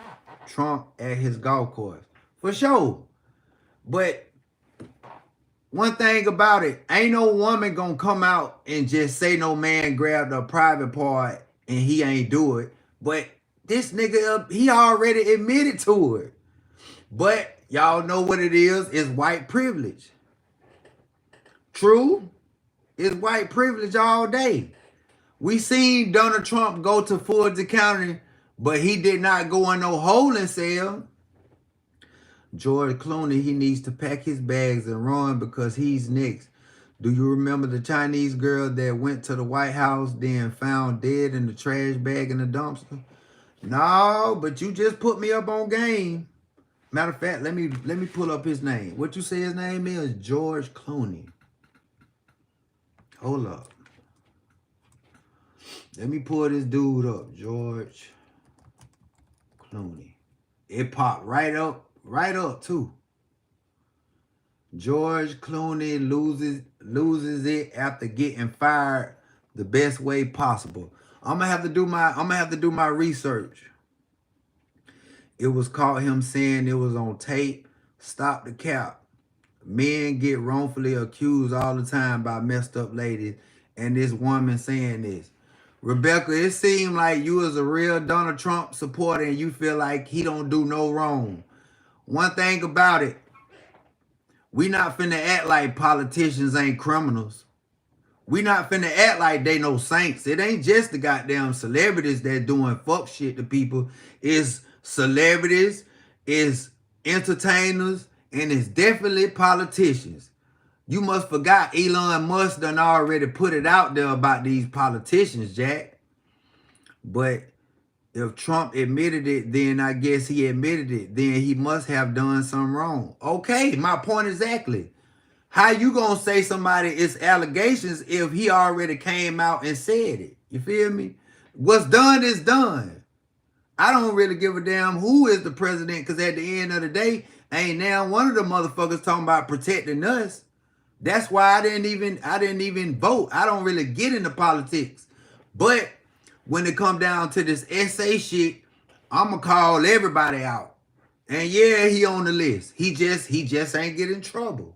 Trump at his golf course. For sure. But one thing about it, ain't no woman gonna come out and just say no man grabbed a private part and he ain't do it. But this nigga, he already admitted to it. But y'all know what it is. It's white privilege. True? It's white privilege all day. We seen Donald Trump go to Fulton County, but he did not go in no holding cell. George Clooney, he needs to pack his bags and run because he's next. Do you remember the Chinese girl that went to the White House, then found dead in the trash bag in the dumpster? No, but you just put me up on game. Matter of fact, let me pull up his name. What you say his name is? George Clooney. Hold up. Let me pull this dude up. George Clooney. It popped right up too. George Clooney loses it after getting fired the best way possible. I'm gonna have to do my research. It was caught him saying it was on tape. Stop the cap. Men get wrongfully accused all the time by messed up ladies, and this woman saying this. Rebecca, it seemed like you was a real Donald Trump supporter and you feel like he don't do no wrong. One thing about it, we not finna act like politicians ain't criminals. We not finna act like they no saints. It ain't just the goddamn celebrities that doing fuck shit to people. It's celebrities, it's entertainers, and it's definitely politicians. You must forgot Elon Musk done already put it out there about these politicians, Jack. But if Trump admitted it, then I guess he admitted it. Then he must have done something wrong. Okay, my point exactly. How you gonna say somebody is allegations if he already came out and said it? You feel me? What's done is done. I don't really give a damn who is the president, because at the end of the day, ain't now one of the motherfuckers talking about protecting us. That's why I didn't even vote. I don't really get into politics. But when it come down to this essay shit, I'ma call everybody out. And yeah, he on the list. He just ain't get in trouble.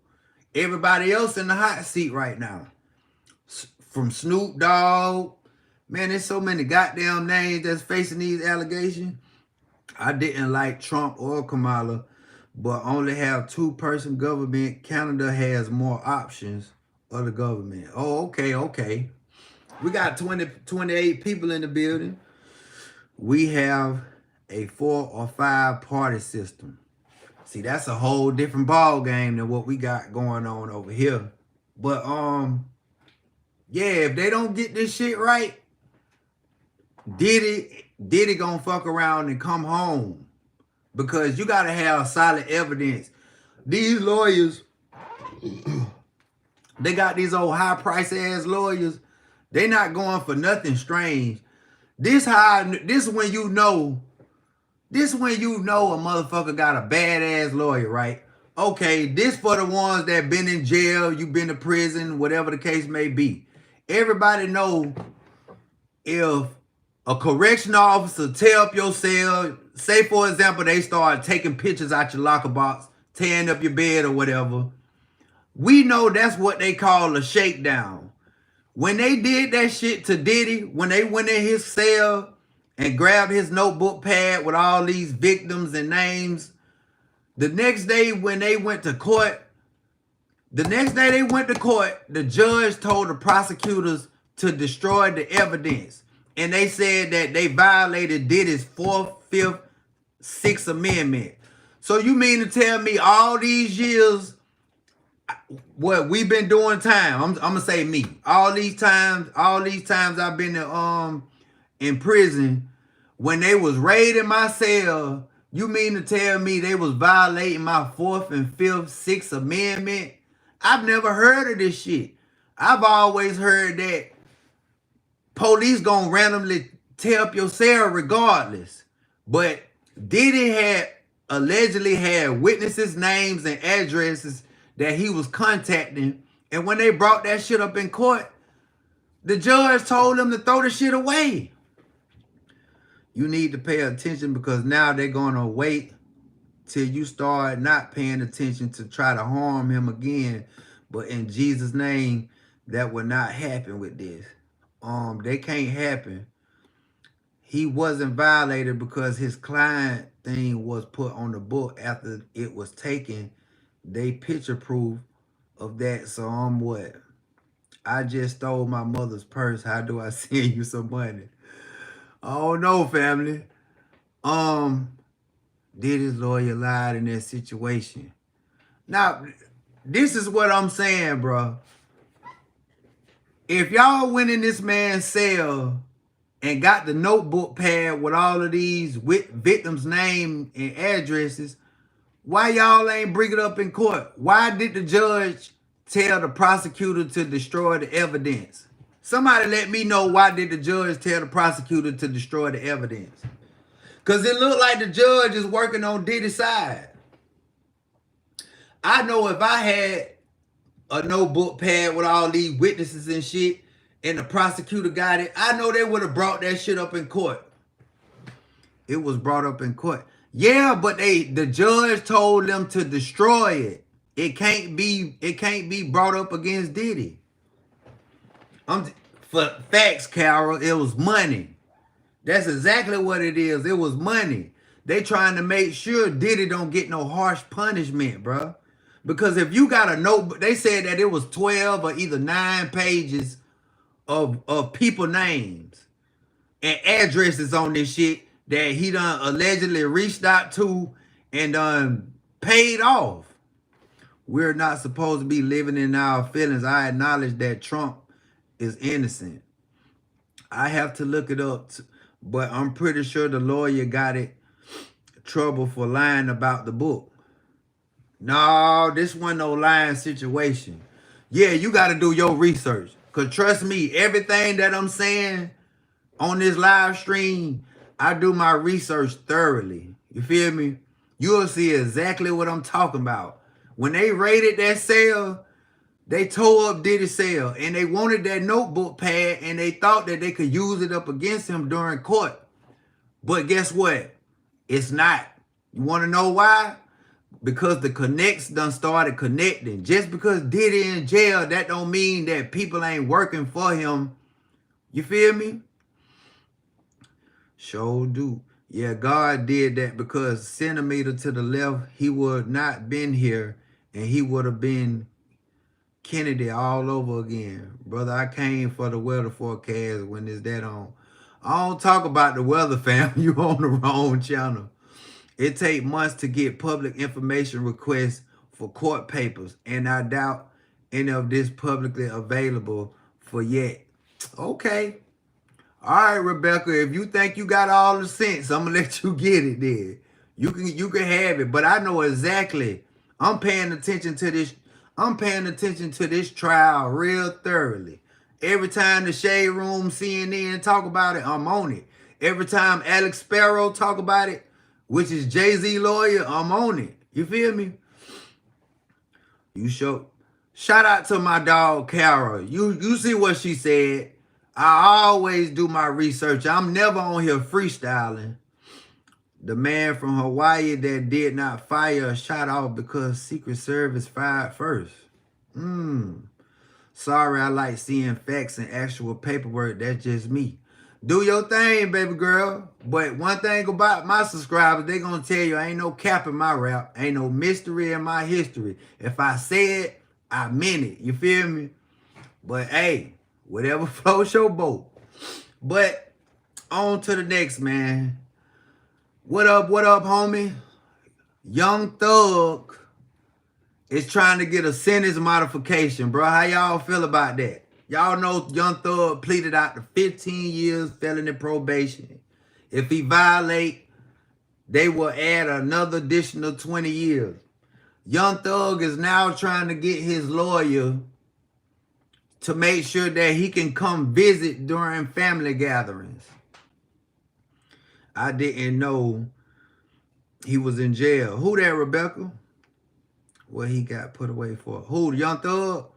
Everybody else in the hot seat right now. From Snoop Dogg. Man, there's so many goddamn names that's facing these allegations. I didn't like Trump or Kamala, but only have two-person government. Canada has more options of the government. Oh, okay. We got 28 people in the building. We have a 4 or 5 party system. See, that's a whole different ball game than what we got going on over here. But yeah, if they don't get this shit right, Diddy gonna fuck around and come home, because you gotta have solid evidence. These lawyers, they got these old high price ass lawyers. They not going for nothing strange. This when you know a motherfucker got a badass lawyer, right? Okay, this for the ones that been in jail, you been to prison, whatever the case may be. Everybody know if a correction officer tear up your cell, say for example, they start taking pictures out your locker box, tearing up your bed or whatever, we know that's what they call a shakedown. When they did that shit to Diddy, when they went in his cell and grabbed his notebook pad with all these victims and names, the next day when they went to court, the judge told the prosecutors to destroy the evidence. And they said that they violated Diddy's 4th, 5th, 6th Amendment. So you mean to tell me all these years, what we've been doing time? I'm gonna say me. All these times I've been in prison, when they was raiding my cell, you mean to tell me they was violating my 4th and 5th, 6th Amendment? I've never heard of this shit. I've always heard that police gonna randomly tear up your cell regardless. But Diddy had allegedly had witnesses' names and addresses that he was contacting. And when they brought that shit up in court, the judge told them to throw the shit away. You need to pay attention, because now they're gonna wait till you start not paying attention to try to harm him again. But in Jesus' name, that will not happen with this. They can't happen. He wasn't violated because his client thing was put on the book after it was taken. They picture proof of that. So what? I just stole my mother's purse. How do I send you some money? Oh no, family. Diddy's lawyer lied in that situation. Now, this is what I'm saying, bro. If y'all went in this man's cell and got the notebook pad with all of these victims' name and addresses, why y'all ain't bring it up in court? Why did the judge tell the prosecutor to destroy the evidence? Somebody let me know, why did the judge tell the prosecutor to destroy the evidence? Because it looked like the judge is working on Diddy's side. I know if I had a notebook pad with all these witnesses and shit, and the prosecutor got it, I know they would have brought that shit up in court. It was brought up in court. Yeah, but the judge told them to destroy it. It can't be brought up against Diddy. For facts, Carol, it was money. That's exactly what it is. It was money. They trying to make sure Diddy don't get no harsh punishment, bro. Because if you got a note, they said that it was 12 or either 9 pages of people names and addresses on this shit that he done allegedly reached out to and done paid off. We're not supposed to be living in our feelings. I acknowledge that Trump is innocent. I have to look it up, but I'm pretty sure the lawyer got it trouble for lying about the book. No, this wasn't no lying situation. Yeah, you got to do your research. Because trust me, everything that I'm saying on this live stream, I do my research thoroughly. You feel me? You'll see exactly what I'm talking about. When they raided that cell, they tore up Diddy's cell. And they wanted that notebook pad, and they thought that they could use it up against him during court. But guess what? It's not. You want to know why? Because the connects done started connecting. Just because Diddy in jail, that don't mean that people ain't working for him. You feel me? Sure do. Yeah, God did that, because centimeter to the left, he would not been here, and he would have been Kennedy all over again. Brother, I came for the weather forecast when is that on. I don't talk about the weather, fam. You on the wrong channel. It take months to get public information requests for court papers, and I doubt any of this publicly available for yet. Okay. All right, Rebecca, if you think you got all the sense, I'm gonna let you get it then. You can have it, but I know exactly. I'm paying attention to this. I'm paying attention to this trial real thoroughly. Every time the Shade Room, CNN talk about it, I'm on it. Every time Alex Sparrow talk about it, which is Jay-Z lawyer, I'm on it. You feel me? You show. Shout out to my dog, Kara. You see what she said. I always do my research. I'm never on here freestyling. The man from Hawaii that did not fire a shot off because Secret Service fired first. Sorry, I like seeing facts and actual paperwork. That's just me. Do your thing, baby girl. But one thing about my subscribers, they gonna tell you, ain't no cap in my rap. Ain't no mystery in my history. If I say it, I meant it. You feel me? But hey, whatever floats your boat. But on to the next, man. What up, homie? Young Thug is trying to get a sentence modification, bro. How y'all feel about that? Y'all know Young Thug pleaded out to 15 years felony probation. If he violate, they will add another additional 20 years. Young Thug is now trying to get his lawyer to make sure that he can come visit during family gatherings. I didn't know he was in jail. Who that, Rebecca? What he got put away for? Who, Young Thug?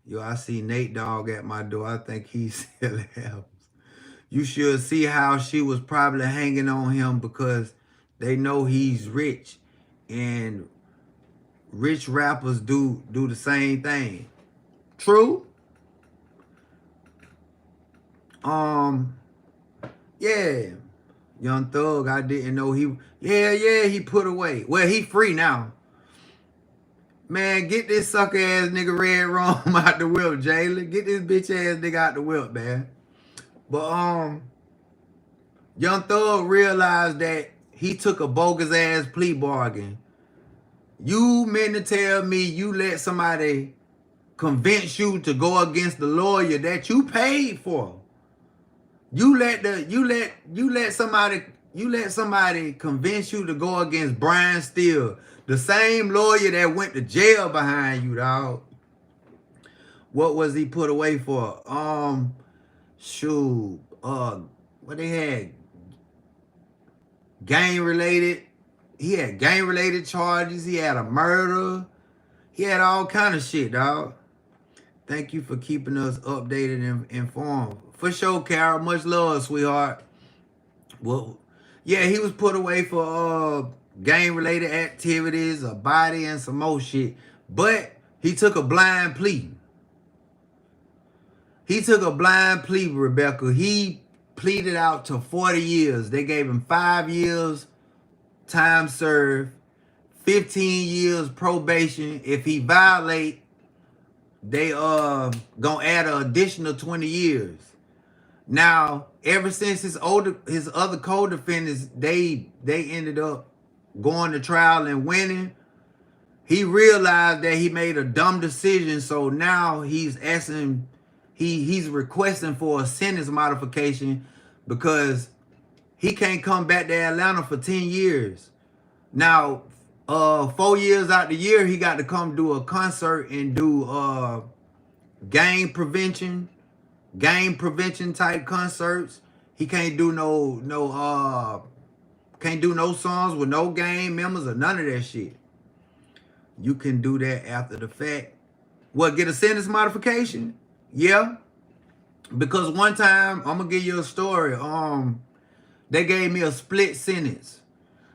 Yo, I see Nate Dogg at my door. I think he's selling albums. You should see how she was probably hanging on him because they know he's rich. And rich rappers do the same thing. True? Yeah. Young Thug, I didn't know he... Yeah, he put away. Well, he free now. Man, get this sucker ass nigga Red Rum out the whip, Jalen. Get this bitch ass nigga out the whip, man. But Young Thug realized that he took a bogus ass plea bargain. You meant to tell me you let somebody convince you to go against the lawyer that you paid for? You let somebody convince you to go against Brian Steele, the same lawyer that went to jail behind you, dog. What was he put away for? Shoot, what they had? Gang-related. He had gang-related charges. He had a murder. He had all kind of shit, dog. Thank you for keeping us updated and informed. For sure, Carol. Much love, sweetheart. Well, yeah, he was put away for gang-related activities, a body, and some more shit. But he took a blind plea. He took a blind plea, Rebecca. He pleaded out to 40 years. They gave him 5 years time served, 15 years probation. If he violate, they gonna add an additional 20 years. Now, ever since his other co-defendants, they ended up going to trial and winning. He realized that he made a dumb decision, so now he's asking, he's requesting for a sentence modification because he can't come back to Atlanta for 10 years. Now, 4 years out the year, he got to come do a concert and do gang prevention type concerts. He can't do no songs with no gang members or none of that shit. You can do that after the fact. What, get a sentence modification? Yeah. Because one time, I'm gonna give you a story. They gave me a split sentence.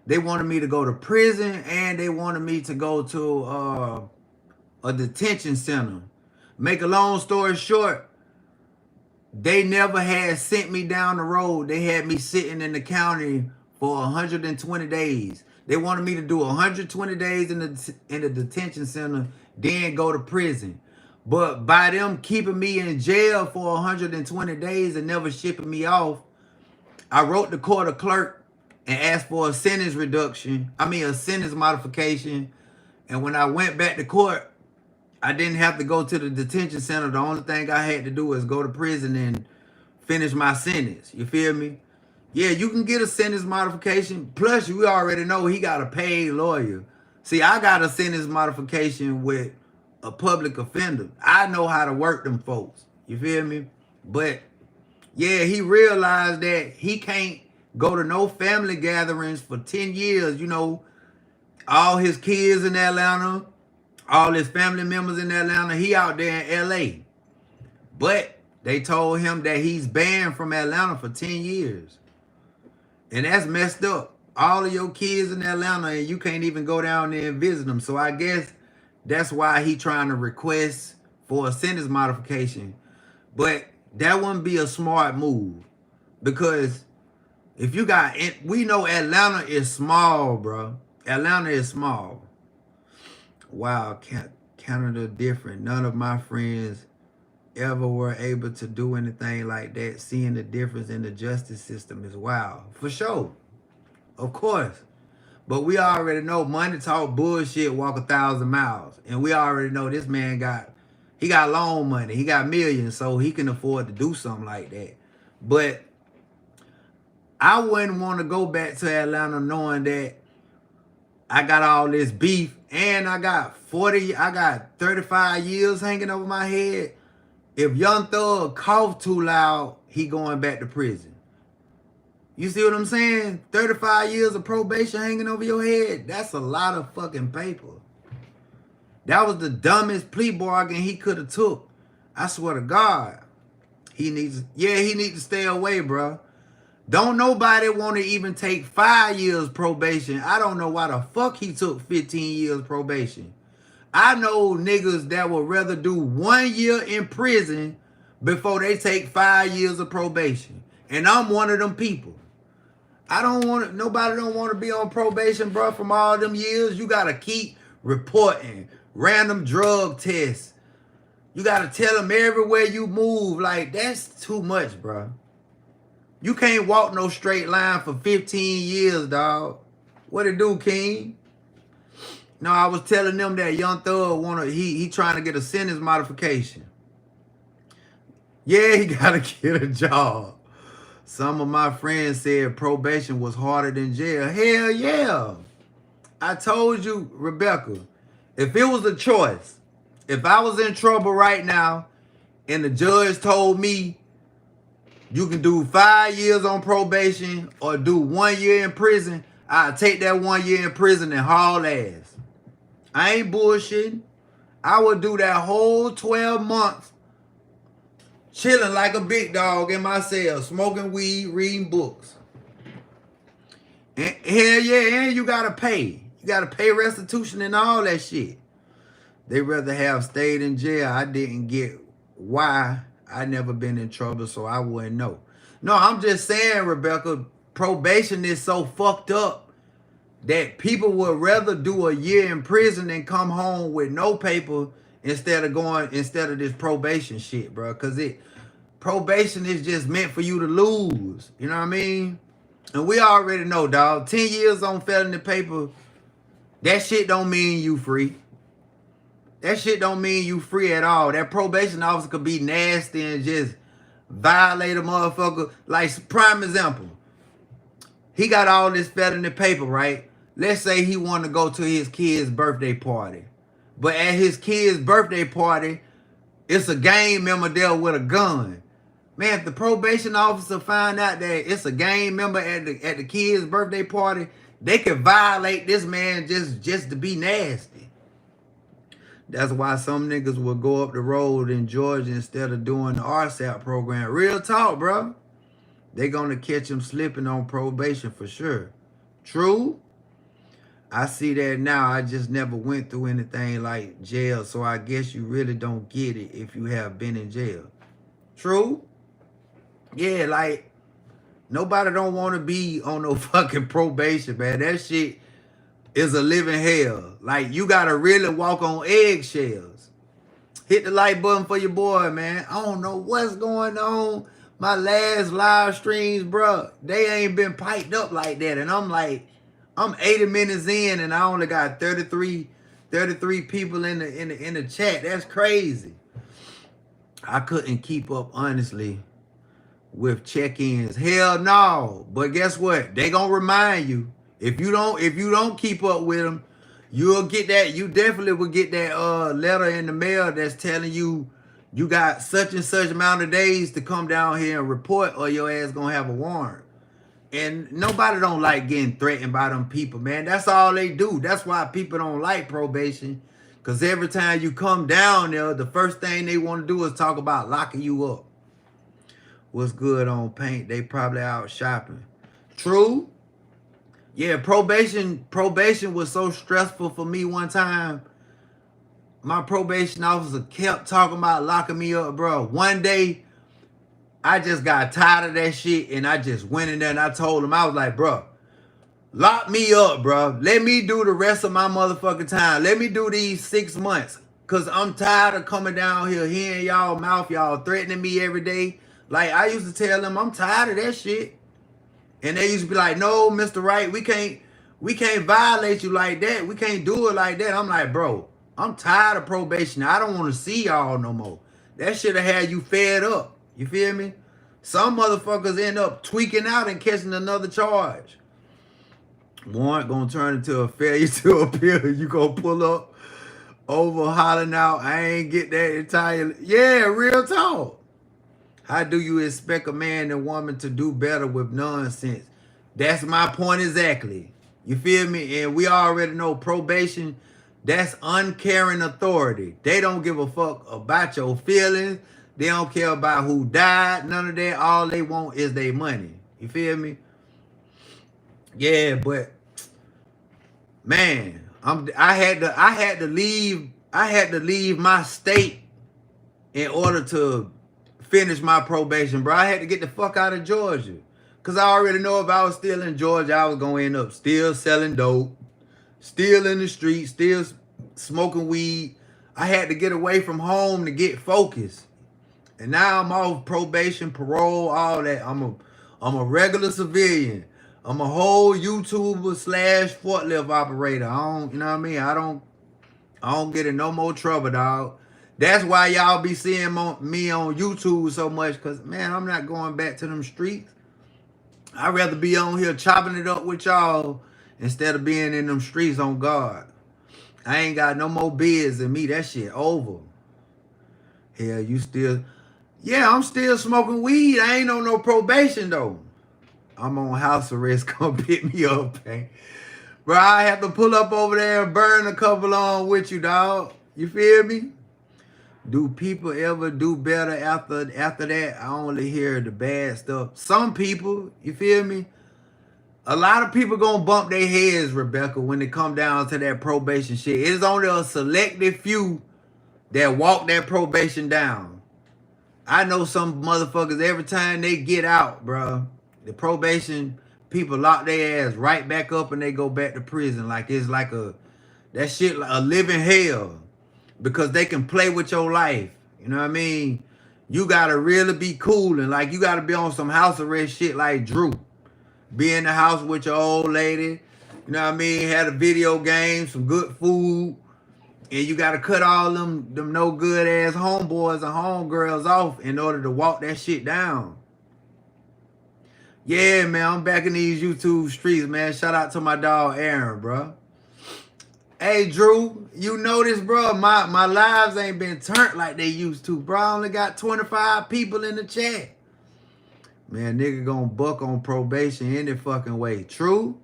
They wanted me to go to prison and they wanted me to go to a detention center. Make a long story short, they never had sent me down the road. They had me sitting in the county for 120 days. They wanted me to do 120 days in the detention center, then go to prison. But by them keeping me in jail for 120 days and never shipping me off, I wrote the court a clerk and asked for a sentence a sentence modification. And when I went back to court, I didn't have to go to the detention center. The only thing I had to do was go to prison and finish my sentence. You feel me? Yeah, you can get a sentence modification. Plus, we already know he got a paid lawyer. See, I got a sentence modification with a public offender. I know how to work them folks. You feel me? But, yeah, he realized that he can't go to no family gatherings for 10 years. You know, all his kids in Atlanta, all his family members in Atlanta, he out there in L.A. But they told him that he's banned from Atlanta for 10 years. And that's messed up. All of your kids in Atlanta and you can't even go down there and visit them. So I guess that's why he trying to request for a sentence modification. But that wouldn't be a smart move. Because if you got, we know Atlanta is small, bro. Atlanta is small. Wow, Canada different. None of my friends ever were able to do anything like that. Seeing the difference in the justice system is wild. For sure. Of course. But we already know money talk bullshit walk 1,000 miles. And we already know this man got loan money. He got millions, so he can afford to do something like that. But I wouldn't want to go back to Atlanta knowing that I got all this beef and I got 35 years hanging over my head. If Young Thug cough too loud, he going back to prison. You see what I'm saying? 35 years of probation hanging over your head. That's a lot of fucking paper. That was the dumbest plea bargain he could have took. I swear to God. He needs to stay away, bro. Don't nobody want to even take 5 years probation. I don't know why the fuck he took 15 years probation. I know niggas that would rather do 1 year in prison before they take 5 years of probation. And I'm one of them people. Nobody don't want to be on probation, bro, from all them years. You got to keep reporting random drug tests. You got to tell them everywhere you move. Like, that's too much, bro. You can't walk no straight line for 15 years, dog. What it do, King? No, I was telling them that Young Thug he trying to get a sentence modification. Yeah, he gotta get a job. Some of my friends said probation was harder than jail. Hell yeah. I told you, Rebecca, if it was a choice, if I was in trouble right now and the judge told me you can do 5 years on probation or do 1 year in prison, I'd take that 1 year in prison and haul ass. I ain't bullshitting. I would do that whole 12 months chilling like a big dog in my cell, smoking weed, reading books. And hell yeah, and you gotta pay. You gotta pay restitution and all that shit. They rather have stayed in jail. I didn't get why. I never been in trouble, so I wouldn't know. No, I'm just saying, Rebecca, probation is so fucked up that people would rather do a year in prison than come home with no paper instead of this probation shit, bro. Cause probation is just meant for you to lose. You know what I mean? And we already know, dog. 10 years on felony paper, that shit don't mean you free. That shit don't mean you free at all. That probation officer could be nasty and just violate a motherfucker. Like, prime example. He got all this felony paper, right? Let's say he wanted to go to his kid's birthday party. But at his kid's birthday party, it's a gang member there with a gun. Man, if the probation officer find out that it's a gang member at the kid's birthday party, they could violate this man just to be nasty. That's why some niggas will go up the road in Georgia instead of doing the RSAP program. Real talk, bro. They gonna catch him slipping on probation for sure. True. I see that now. I just never went through anything like jail, so I guess you really don't get it if you have been in jail. True. Yeah, like, nobody don't want to be on no fucking probation, man. That shit is a living hell. Like, you gotta really walk on eggshells. Hit the like button for your boy, man. I don't know what's going on. My last live streams, bro, they ain't been piped up like that. And I'm like, I'm 80 minutes in and I only got 33 people in the chat. That's crazy. I couldn't keep up, honestly, with check-ins. Hell no. But guess what? They gonna remind you. If you don't keep up with them, you'll get that. You definitely will get that letter in the mail that's telling you you got such and such amount of days to come down here and report, or your ass gonna have a warrant. And nobody don't like getting threatened by them people, man. That's all they do. That's why people don't like probation. Because every time you come down there, the first thing they want to do is talk about locking you up. What's good on paint? They probably out shopping. True. Yeah, probation was so stressful for me one time. My probation officer kept talking about locking me up, bro. One day, I just got tired of that shit, and I just went in there and I told him, I was like, bro, lock me up, bro. Let me do the rest of my motherfucking time. Let me do these 6 months, because I'm tired of coming down here hearing y'all mouth, y'all threatening me every day. Like, I used to tell them, I'm tired of that shit. And they used to be like, no, Mr. Wright, we can't violate you like that. We can't do it like that. I'm like, bro, I'm tired of probation. I don't want to see y'all no more. That should have had you fed up. You feel me? Some motherfuckers end up tweaking out and catching another charge. Warrant gonna turn into a failure to appeal. You gonna pull up over hollering out, I ain't get that entirely. Yeah, real talk. How do you expect a man and woman to do better with nonsense? That's my point exactly. You feel me? And we already know probation, that's uncaring authority. They don't give a fuck about your feelings. They don't care about who died. None of that. All they want is their money. You feel me? Yeah, but man, I had to leave my state in order to finish my probation, bro. I had to get the fuck out of Georgia. Because I already know if I was still in Georgia, I was going to end up still selling dope, still in the street, still smoking weed. I had to get away from home to get focused. And now I'm off probation, parole, all that. I'm I'm a regular civilian. I'm a whole YouTuber slash forklift operator. You know what I mean? I don't get in no more trouble, dog. That's why y'all be seeing me on YouTube so much, because, man, I'm not going back to them streets. I'd rather be on here chopping it up with y'all instead of being in them streets on guard. I ain't got no more bids in me. That shit over. Hell, you still... Yeah, I'm still smoking weed. I ain't on no probation, though. I'm on house arrest. Come pick me up, man. Bro, I have to pull up over there and burn a couple on with you, dog. You feel me? Do people ever do better after that? I only hear the bad stuff. Some people, you feel me? A lot of people gonna bump their heads, Rebecca, when it come down to that probation shit. It's only a selected few that walk that probation down. I know some motherfuckers, every time they get out, bro, the probation people lock their ass right back up and they go back to prison. Like it's like that shit like a living hell. Because they can play with your life. You know what I mean? You gotta really be cool, and like you gotta be on some house arrest shit like Drew. Be in the house with your old lady. You know what I mean? Had a video game, some good food. And you gotta cut all them no good ass homeboys and homegirls off in order to walk that shit down. Yeah, man, I'm back in these YouTube streets, man. Shout out to my dog Aaron, bro. Hey, Drew, you notice, bro, my lives ain't been turned like they used to, bro. I only got 25 people in the chat. Man, nigga gonna buck on probation any fucking way. True?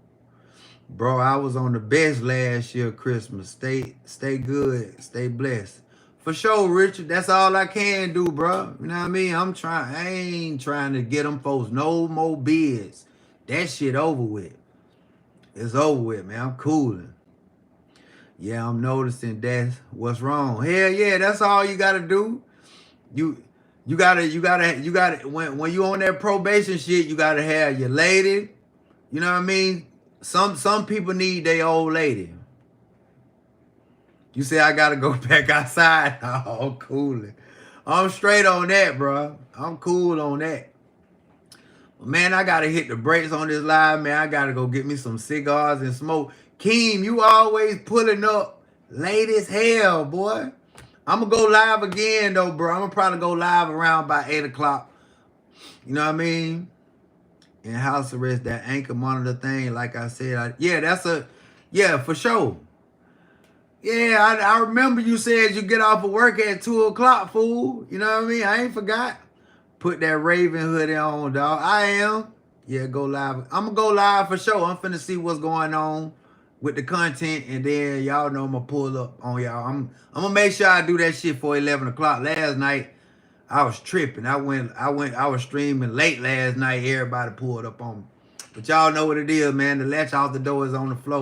Bro, I was on the best last year Christmas. Stay good. Stay blessed. For sure, Richard. That's all I can do, bro. You know what I mean? I ain't trying to get them folks no more bids. That shit over with. It's over with, man. I'm cooling. Yeah, I'm noticing that's what's wrong. Hell yeah, that's all you gotta do. You gotta when you on that probation shit, you gotta have your lady. You know what I mean? Some people need their old lady. You say I gotta go back outside. Oh, I'm cool. I'm straight on that, bro. I'm cool on that. Man, I gotta hit the brakes on this live, man. I gotta go get me some cigars and smoke. Keem, you always pulling up late as hell, boy. I'm going to go live again, though, bro. I'm going to probably go live around by 8 o'clock. You know what I mean? In house arrest, that anchor monitor thing, like I said. Yeah, for sure. Yeah, I remember you said you get off of work at 2 o'clock, fool. You know what I mean? I ain't forgot. Put that Raven hoodie on, dog. I am. Yeah, go live. I'm going to go live for sure. I'm finna see what's going on with the content, and then y'all know I'm gonna pull up on y'all. I'm gonna make sure I do that shit for 11 o'clock. Last night I was tripping. I was streaming late last night. Everybody pulled up on me. But y'all know what it is, man. The latch off the door is on the floor.